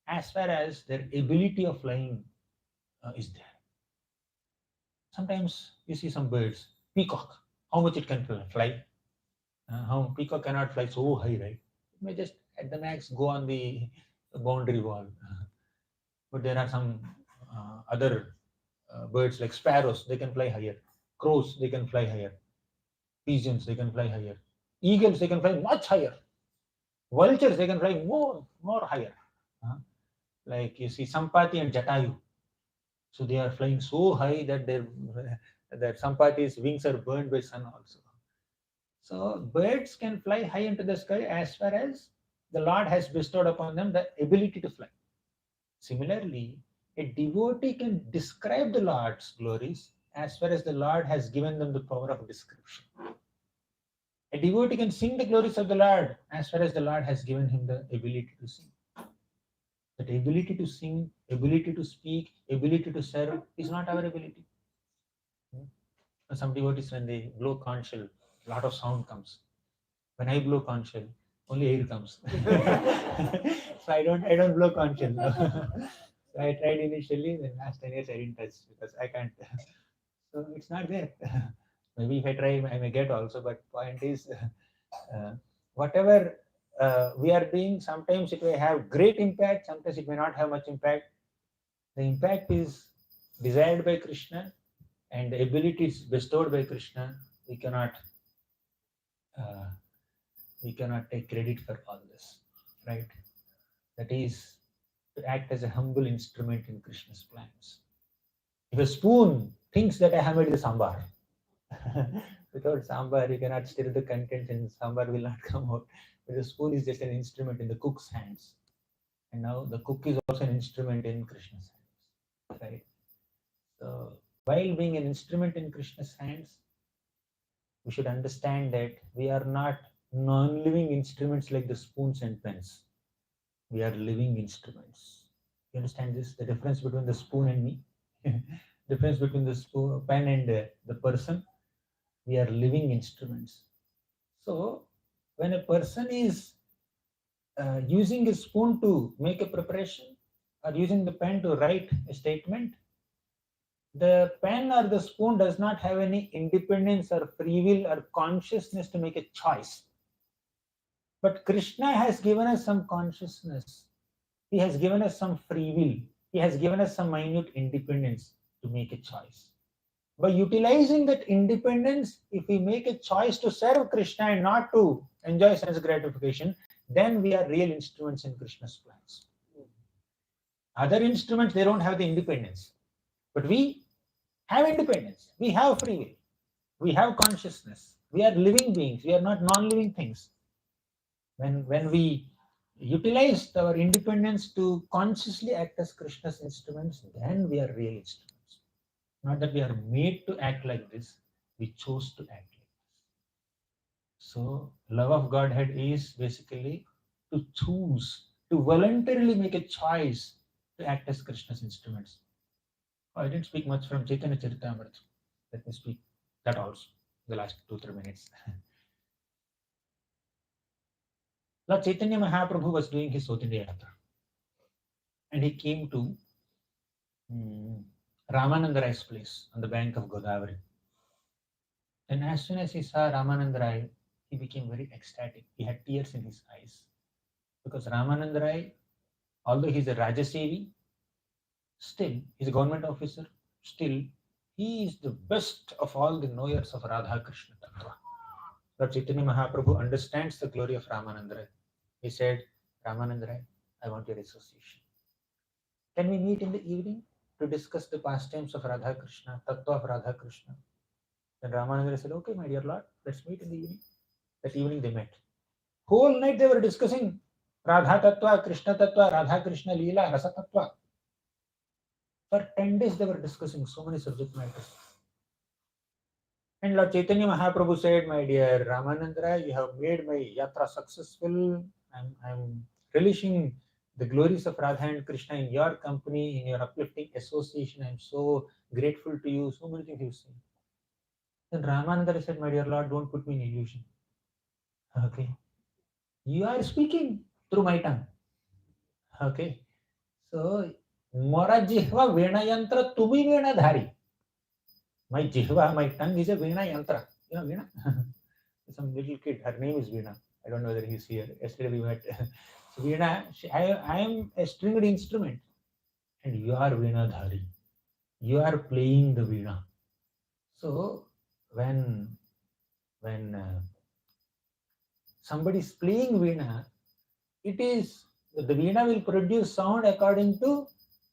as far as their ability of flying is there. Sometimes you see some birds, peacock, how much it can fly. How peacock cannot fly so high, right? It may just at the max go on the boundary wall. But there are some other birds like sparrows, they can fly higher. Crows, they can fly higher. Pigeons, they can fly higher. Eagles, they can fly much higher. Vultures, they can fly more higher. Like you see Sampati and Jatayu. So they are flying so high that that Sampati's wings are burned by sun also. So birds can fly high into the sky as far as the Lord has bestowed upon them the ability to fly. Similarly, a devotee can describe the Lord's glories as far as the Lord has given them the power of description. A devotee can sing the glories of the Lord as far as the Lord has given him the ability to sing. That ability to sing, ability to speak, ability to serve is not our ability. Some devotees, when they blow conch shell, a lot of sound comes. When I blow conch shell, only air comes. So I don't blow conch shell. So I tried initially, then last 10 years I didn't touch because I can't. So it's not there. Maybe if I try, I may get also. But point is, whatever we are doing, sometimes it may have great impact, sometimes it may not have much impact. The impact is desired by Krishna, and the abilities bestowed by Krishna. We cannot take credit for all this, right? That is to act as a humble instrument in Krishna's plans. If a spoon thinks that I have made the sambar, without sambar you cannot stir the contents and sambar will not come out. But the spoon is just an instrument in the cook's hands. And now the cook is also an instrument in Krishna's hands, right? So while being an instrument in Krishna's hands, we should understand that we are not non-living instruments like the spoons and pens. We are living instruments. You understand this? The difference between the spoon and me? Difference between the spoon, pen and the person? We are living instruments. So when a person is using a spoon to make a preparation or using the pen to write a statement, the pen or the spoon does not have any independence or free will or consciousness to make a choice. But Krishna has given us some consciousness. He has given us some free will. He has given us some minute independence to make a choice. By utilizing that independence, if we make a choice to serve Krishna and not to enjoy sense gratification, then we are real instruments in Krishna's plans. Other instruments, they don't have the independence. But we have independence. We have free will. We have consciousness. We are living beings. We are not non-living things. When we utilize our independence to consciously act as Krishna's instruments, then we are real instruments. Not that we are made to act like this. We chose to act like this. So love of Godhead is basically to choose, to voluntarily make a choice to act as Krishna's instruments. I didn't speak much from Caitanya Charitamrita. Let me speak that also, the last 2-3 minutes. Lord Chaitanya Mahaprabhu was doing his South India Yatra. And he came to Ramananda Rai's place on the bank of Godavari. And as soon as he saw Ramananda Rai, he became very ecstatic. He had tears in his eyes. Because Ramananda Rai, although he's a Rajasevi, still, he's a government officer, still, he is the best of all the knowers of Radha-Krishna Tattva. Lord Chaitanya Mahaprabhu understands the glory of Ramananda Rai. He said, Ramananda Rai, I want your association. Can we meet in the evening to discuss the pastimes of Radha-Krishna, Tattva of Radha-Krishna? Then Ramananda Rai said, okay, my dear Lord, let's meet in the evening. That evening they met. Whole night they were discussing Radha Tattva, Krishna Tattva, Radha-Krishna Leela, Rasa Tattva. For 10 days they were discussing so many subject matters. And Lord Chaitanya Mahaprabhu said, my dear Ramananda, you have made my yatra successful. I'm relishing the glories of Radha and Krishna in your company, in your uplifting association. I'm so grateful to you. So many things you say. Then Ramananda said, my dear Lord, don't put me in illusion. Okay. You are speaking through my tongue. Okay. So, Mora jihva veena yantra, tumi veena dhari. My jihva, my tongue is a veena yantra. You know veena? Some little kid, her name is Veena. I don't know whether he's here. Yesterday we met. So Veena, I am a stringed instrument. And you are veena dhari. You are playing the veena. So when somebody is playing veena, it is the veena will produce sound according to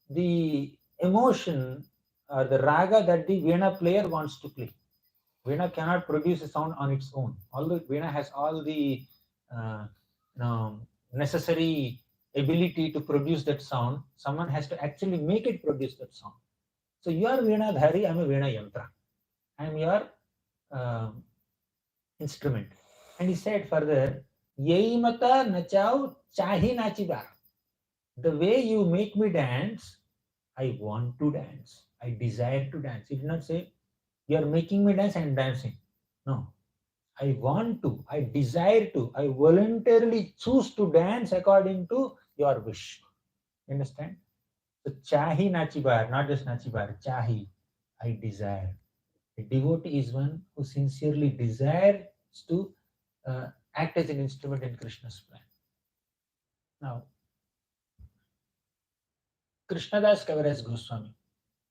the emotion or the raga that the veena player wants to play. Veena cannot produce a sound on its own. Although veena has all the necessary ability to produce that sound, someone has to actually make it produce that sound. So you are veena dhari, I am a veena yantra. I am your instrument. And he said further, Yeimata nachao chahi nachibar. The way you make me dance, I want to dance. I desire to dance. He did not say, you are making me dance, I am dancing. No. I want to, I desire to, I voluntarily choose to dance according to your wish. You understand? So chahi nachibar, not just nachibar, chahi, I desire. A devotee is one who sincerely desires to act as an instrument in Krishna's plan. Now, Krishnadas Kaviraj Goswami,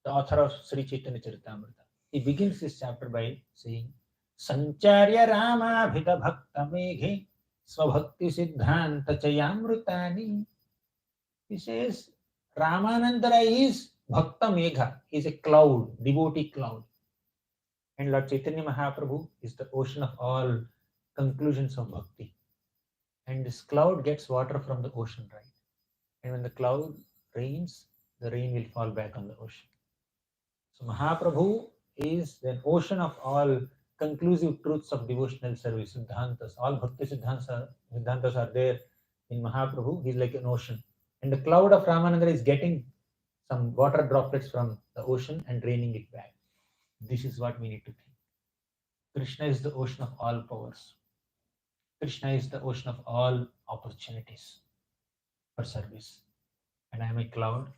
the author of Sri Caitanya Charitamrita, he begins this chapter by saying, Sancharya Rama Bhita Bhakta Meghe Swabhakti Siddhanta Chayamrutani. He says, Ramanandara is Bhakta Megha, he is a cloud, devotee cloud. And Lord Chaitanya Mahaprabhu is the ocean of all conclusions of bhakti. And this cloud gets water from the ocean, right? And when the cloud rains, the rain will fall back on the ocean. So Mahaprabhu is the ocean of all conclusive truths of devotional service, siddhantas. All bhakti siddhantas are there in Mahaprabhu. He is like an ocean. And the cloud of Ramananda is getting some water droplets from the ocean and raining it back. This is what we need to think. Krishna is the ocean of all powers. Krishna is the ocean of all opportunities for service. And I am a cloud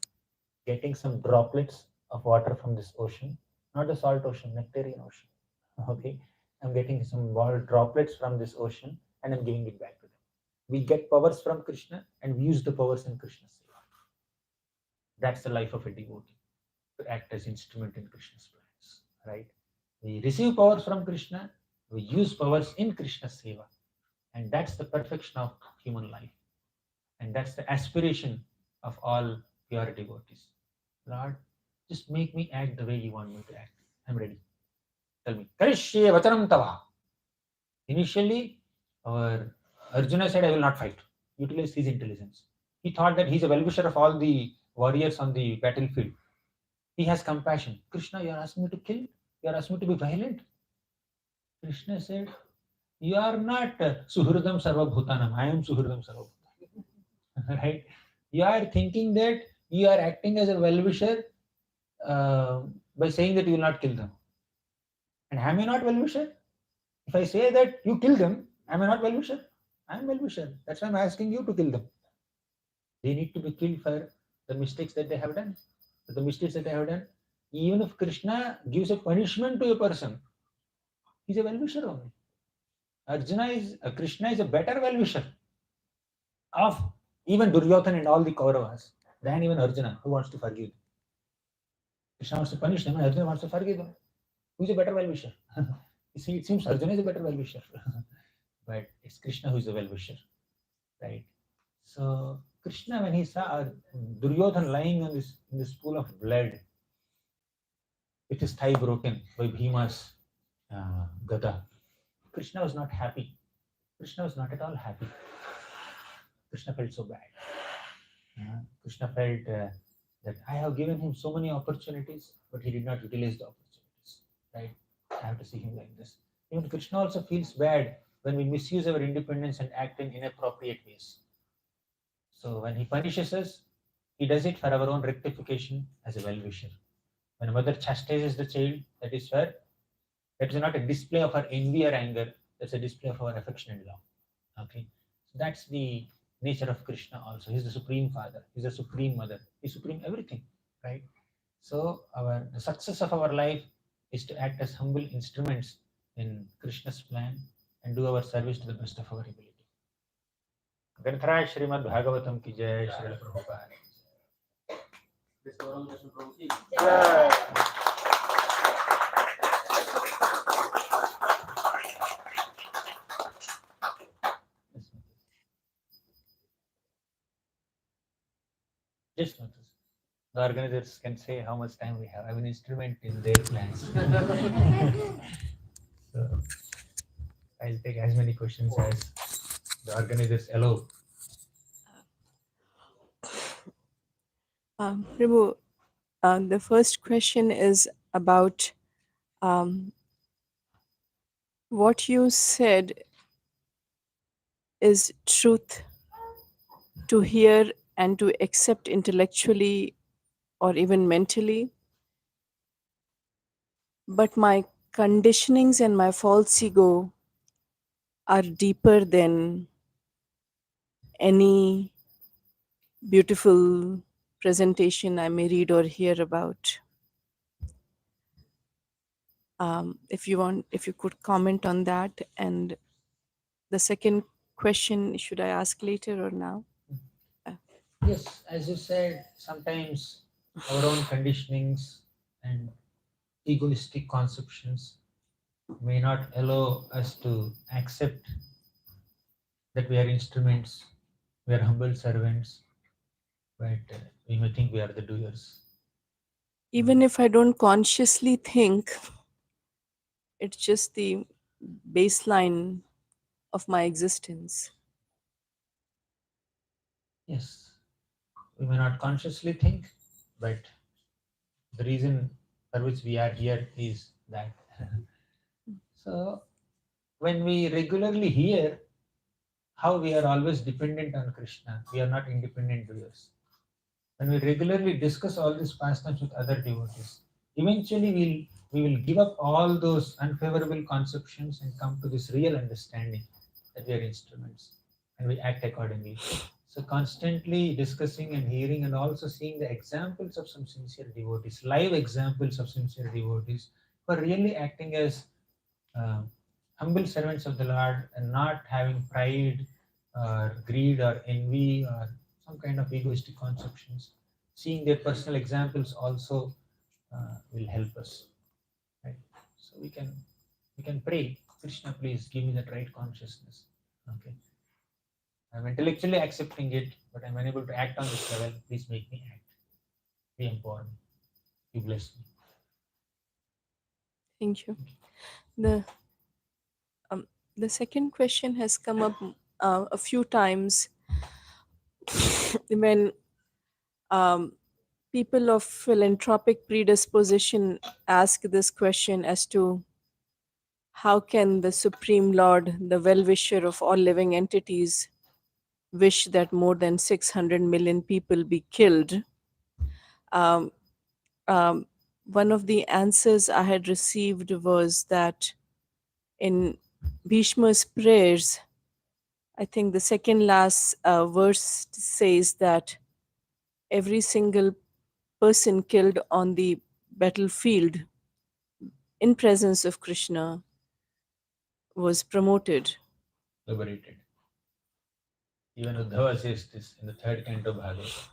getting some droplets of water from this ocean, not the salt ocean, nectarian ocean. Okay, I'm getting some droplets from this ocean and I'm giving it back to them. We get powers from Krishna and we use the powers in Krishna's seva. That's the life of a devotee, to act as instrument in Krishna's plans, right? We receive powers from Krishna, we use powers in Krishna's seva. And that's the perfection of human life. And that's the aspiration of all pure devotees. Lord, just make me act the way you want me to act. I'm ready. Tell me. Karishye vachanam tava. Initially, our Arjuna said, I will not fight. Utilize his intelligence. He thought that he's a well-wisher of all the warriors on the battlefield. He has compassion. Krishna, you are asking me to kill? You are asking me to be violent? Krishna said, you are not Suhridam Sarva Bhutanam. I am Suhridam Sarva Bhutanam. Right? You are thinking that you are acting as a well-wisher by saying that you will not kill them. And am I not well-wisher? If I say that you kill them, am I not well-wisher? I am well-wisher. That's why I am asking you to kill them. They need to be killed for the mistakes that they have done. For the mistakes that they have done. Even if Krishna gives a punishment to a person, he is a well-wisher only. Krishna is a better well-wisher of even Duryodhana and all the Kauravas than even Arjuna, who wants to forgive them. Krishna wants to punish them and Arjuna wants to forgive them. Who is a better well-wisher? You see, it seems Arjuna is a better well-wisher. But it's Krishna who is a well-wisher. Right? So Krishna, when he saw Duryodhana lying on in this pool of blood, with his thigh broken by Bhima's gada, Krishna was not happy. Krishna was not at all happy. Krishna felt so bad. Krishna felt that I have given him so many opportunities, but he did not utilize the opportunities. Right? I have to see him like this. Even Krishna also feels bad when we misuse our independence and act in inappropriate ways. So when he punishes us, he does it for our own rectification as a well-wisher. When a mother chastises the child, that is not a display of her envy or anger, that's a display of our affection and love. Okay, so that's the nature of Krishna also. He's the supreme father, he's the supreme mother, he's supreme everything, right? So the success of our life is to act as humble instruments in Krishna's plan and do our service to the best of our ability. Granthara Srimad Bhagavatam ki jai, Srila Prabhupada. Gauranga Darshan Prabhu ki jai. the organizers can say how much time we have. I have an instrument in their plans. So I'll take as many questions as the organizers allow. Prabhu, the first question is about what you said is truth to hear and to accept intellectually or even mentally, but my conditionings and my false ego are deeper than any beautiful presentation I may read or hear about. If you could comment on that. And the second question, should I ask later or now? Yes, as you said, sometimes our own conditionings and egoistic conceptions may not allow us to accept that we are instruments, we are humble servants, but we may think we are the doers. Even if I don't consciously think, it's just the baseline of my existence. Yes, we may not consciously think, but the reason for which we are here is that. So, when we regularly hear how we are always dependent on Krishna, we are not independent doers. When we regularly discuss all these pastimes with other devotees, eventually we will give up all those unfavorable conceptions and come to this real understanding that we are instruments and we act accordingly. So constantly discussing and hearing and also seeing the examples of some sincere devotees, live examples of sincere devotees who are really acting as uh, humble servants of the Lord and not having pride or greed or envy or some kind of egoistic conceptions. Seeing their personal examples also will help us, right? So we can pray, Krishna, please give me that right consciousness. Okay, I'm intellectually accepting it, but I'm unable to act on this level. Please make me act. Be empower me. You bless me. Thank you. The the second question has come up a few times when people of philanthropic predisposition ask this question as to how can the Supreme Lord, the well-wisher of all living entities, wish that more than 600 million people be killed? Um, um, one of the answers I had received was that in Bhishma's prayers, I think the second last verse says that every single person killed on the battlefield in presence of Krishna was promoted. Liberated. Even Uddhava says this in the third canto Bhagavata.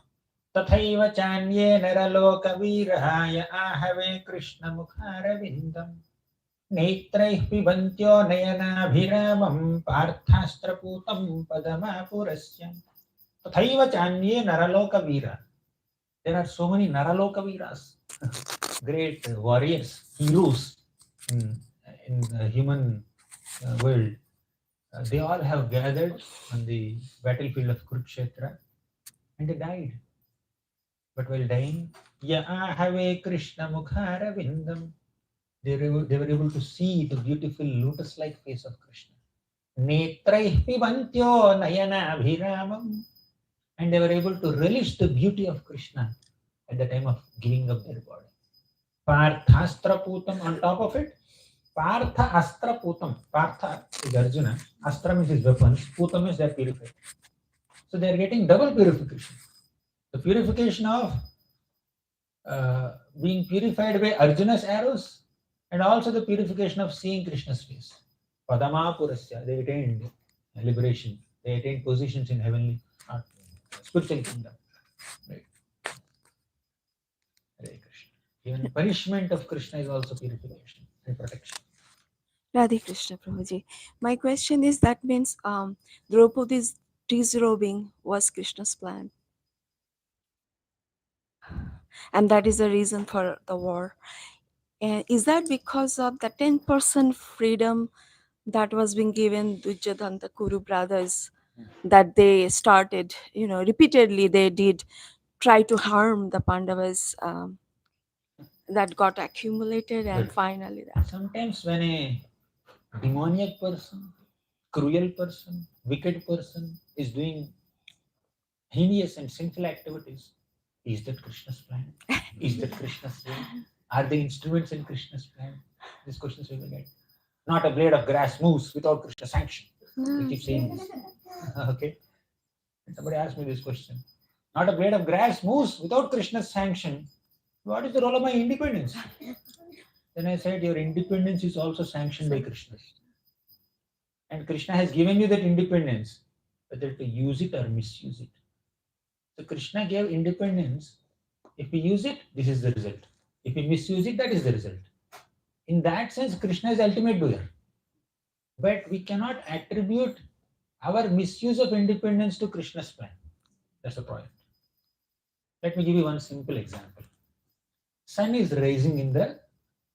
तथैव चान्ये नरलोकवीरहाय आहवे कृष्णमुखारविन्दम् नेत्रैः पिबन्त्यो नयनाभिरामं पार्थास्त्रपूतं पदमापुरस्य तथैव चान्ये नरलोकवीरा. There are so many Naralokaviras, great warriors, heroes in the human world. They all have gathered on the battlefield of Kurukshetra and they died. But while dying, Yahave Krishna Mukhara Vindam, they were able to see the beautiful lotus-like face of Krishna. Netraih Pibantyo Nayana Abhiramam, and they were able to relish the beauty of Krishna at the time of giving up their body. Parthastra Putam, on top of it, Partha Astra Putam. Partha is Arjuna, Astra means his weapons, Putam is their purified. So they are getting double purification. The purification of being purified by Arjuna's arrows and also the purification of seeing Krishna's face. Padama Purasya, they attained liberation. They attained positions in heavenly, spiritual kingdom. Right. Hare Krishna. Even punishment of Krishna is also purification and protection. Radhe Krishna Prabhuji. My question is that means Draupadi's disrobing was Krishna's plan. and that is the reason for the war. And is that because of the 10% freedom that was being given to Jadanta Kuru brothers, that they started, repeatedly they did try to harm the Pandavas, that got accumulated, and But finally that. sometimes when a demoniac person, cruel person, wicked person is doing heinous and sinful activities, is that Krishna's plan? Is that Krishna's will? Are they instruments in Krishna's plan? These questions we will get. Not a blade of grass moves without Krishna's sanction. We keep saying this. Okay. And somebody asked me this question. Not a blade of grass moves without Krishna's sanction. What is the role of my independence? Then I said, your independence is also sanctioned by Krishna. And Krishna has given you that independence, whether to use it or misuse it. So Krishna gave independence. If we use it, this is the result. If we misuse it, that is the result. In that sense, Krishna is ultimate doer. But we cannot attribute our misuse of independence to Krishna's plan. That's the point. Let me give you one simple example. Sun is rising in the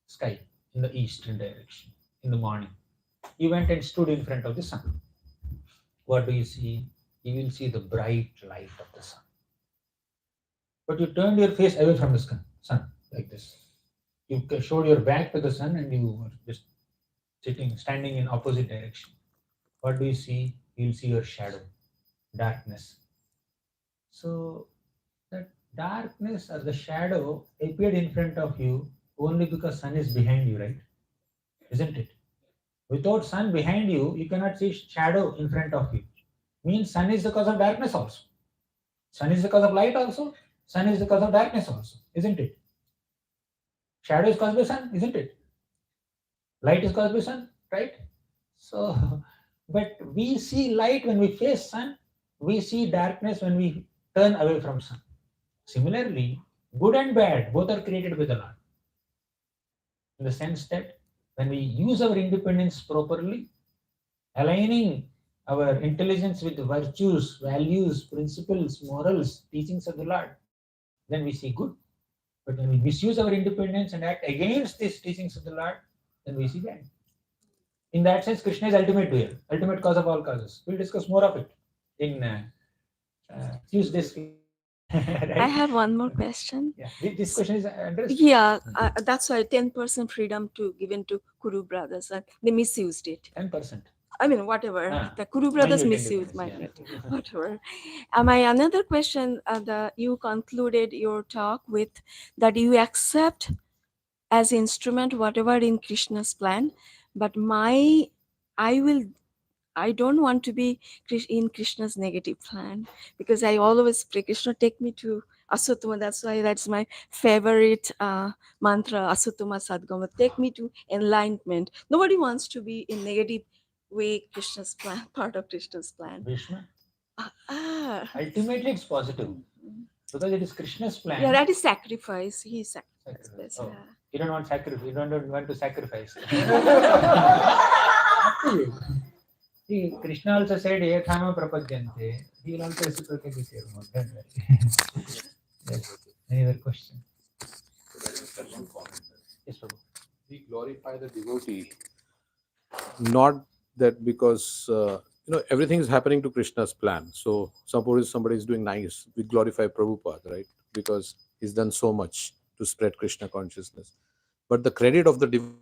sky, in the eastern direction, in the morning. You went and stood in front of the sun. What do you see? You will see the bright light of the sun. But you turned your face away from the sun, like this. You showed your back to the sun and you were just standing in opposite direction. What do you see? You will see your shadow, darkness. So that darkness or the shadow appeared in front of you only because sun is behind you, right? Isn't it? Without sun behind you, you cannot see shadow in front of you. Means sun is the cause of darkness also. Sun is the cause of light also. Sun is the cause of darkness also, isn't it? Shadow is caused by sun, isn't it? Light is caused by sun, right? So, but we see light when we face sun, we see darkness when we turn away from sun. Similarly, good and bad, both are created by the Lord. In the sense that when we use our independence properly, aligning our intelligence with the virtues, values, principles, morals, teachings of the Lord, then we see good. But when we misuse our independence and act against these teachings of the Lord, then we see bad. In that sense, Krishna is ultimate doer, ultimate cause of all causes. We'll discuss more of it in Tuesday's. Right? I have one more question. Yeah, this question is addressed. Yeah, that's why 10% freedom given to Kuru brothers, and they misused it. 10%. I mean, whatever the Kuru brothers Minute misused, independence, whatever. My another question, you concluded your talk with that you accept as instrument whatever in Krishna's plan, but I don't want to be in Krishna's negative plan, because I always pray, Krishna, take me to Asutama. That's my favorite mantra, Asutama Sadgama. Take me to enlightenment. Nobody wants to be in negative way Krishna's plan, part of Krishna's plan. Vishnu. Ultimately, it's positive because it is Krishna's plan. Yeah, that is sacrifice. He sacrificed. Oh, you don't want sacrifice. You don't want to sacrifice. See, Krishna also said, "Ekama prapadyante." He will also reciprocate with you. Don't worry. Yes. Any other question? Yes, Prabhu. We glorify the devotee, not that because everything is happening to Krishna's plan. So suppose somebody is doing nice, we glorify Prabhupada, right? Because he's done so much to spread Krishna consciousness. But the credit of the devotee,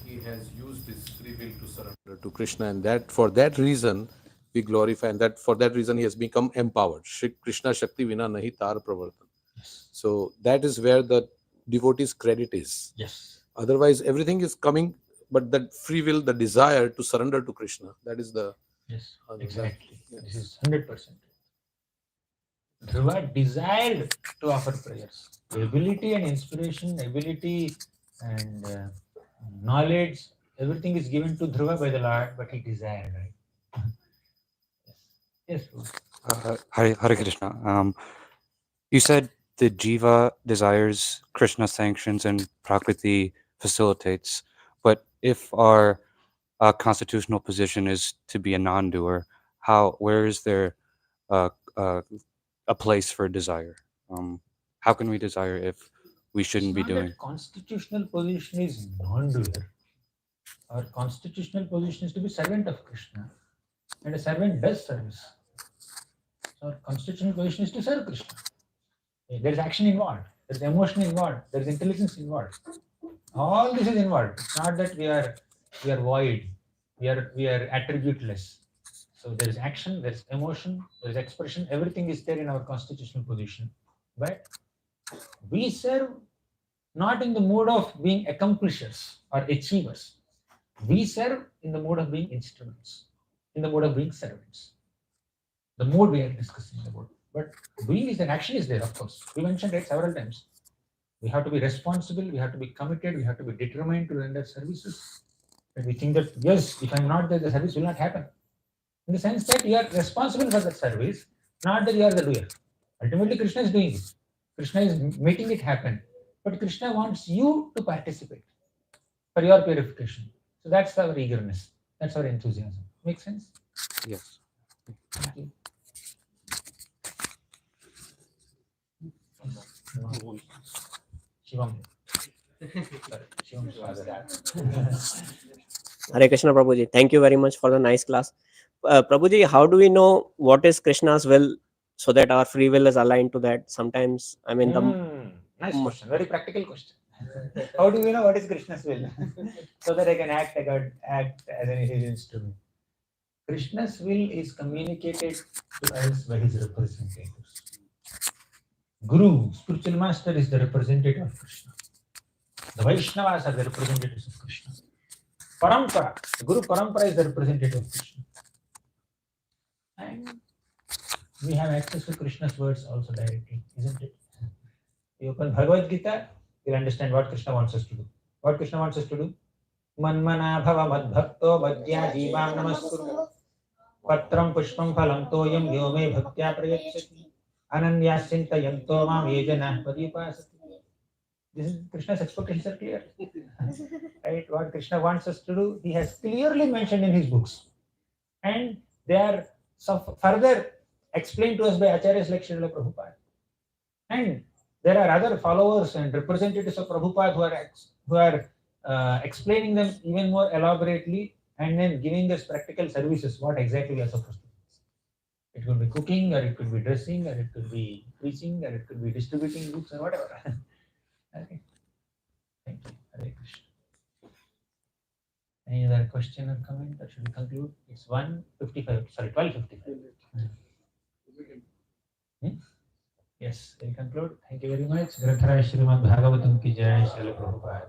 he has used his free will to surrender to Krishna, and that for that reason we glorify, and that for that reason he has become empowered. Shri Krishna Shakti Vina Nahi Tar Pravartan. Yes. So that is where the devotee's credit is. Yes. Otherwise, everything is coming, but that free will, the desire to surrender to Krishna, that is the... Yes, exactly. Yes. This is 100%. Dhruva desired to offer prayers. Ability and inspiration, ability and knowledge, everything is given to Dhruva by the Lord, but he desired, right? Yes. Hare Krishna. You said the jiva desires Krishna sanctions and Prakriti facilitates, but if our constitutional position is to be a non-doer, where is there a place for desire? how can we desire if we shouldn't be It's not that doing? constitutional position is non-doer. Our constitutional position is to be servant of Krishna, and a servant does service. So our constitutional position is to serve Krishna. There is action involved, there is emotion involved, there is intelligence involved. All this is involved. It's not that we are void, we are attributeless. So there is action, there is emotion, there is expression. Everything is there in our constitutional position. But we serve not in the mood of being accomplishers or achievers. We serve in the mode of being instruments, in the mode of being servants. The mode we are discussing about. But doing is an action is there, of course. We mentioned it several times. We have to be responsible, we have to be committed, we have to be determined to render services. And we think that, yes, if I'm not there, the service will not happen. In the sense that you are responsible for that service, not that you are the doer. Ultimately, Krishna is doing it. Krishna is making it happen. But Krishna wants you to participate for your purification. So that's our eagerness. That's our enthusiasm. Make sense? Yes. Thank you. Shivam. Sorry, Shivam Swagata. Hare Krishna, Prabhuji. Thank you very much for the nice class. Prabhuji, how do we know what is Krishna's will so that our free will is aligned to that? Sometimes, I mean, Nice question. Very practical question. How do we know what is Krishna's will? So that I can act as his instrument. Krishna's will is communicated to us by his representatives. Guru, spiritual master, is the representative of Krishna. The Vaishnavas are the representatives of Krishna. Parampara, the Guru Parampara is the representative of Krishna. And we have access to Krishna's words also directly, isn't it? You open Bhagavad Gita, you'll understand what Krishna wants us to do. What Krishna wants us to do? Manmana bhava madbhakto vadya jivam namaskuru patram pushpam phalam toyam yome bhaktya prayachati ananyasinta yanto mam yejana padipasati. This is Krishna's expectations are clear. Right? What Krishna wants us to do, he has clearly mentioned in his books. And they are further explained to us by Acharyas like Srila Prabhupada. And there are other followers and representatives of Prabhupada who are explaining them even more elaborately and then giving us practical services, what exactly we are supposed to do. It could be cooking, or it could be dressing, or it could be preaching, or it could be distributing books, or whatever. Okay. Thank you. Hare Krishna. Any other question or comment, or should we conclude? It's 1:55. Sorry, 12:55. Yes, we'll conclude. Thank you very much. Granthara Srimad Bhagavatam ki jai, Srila Prabhupada.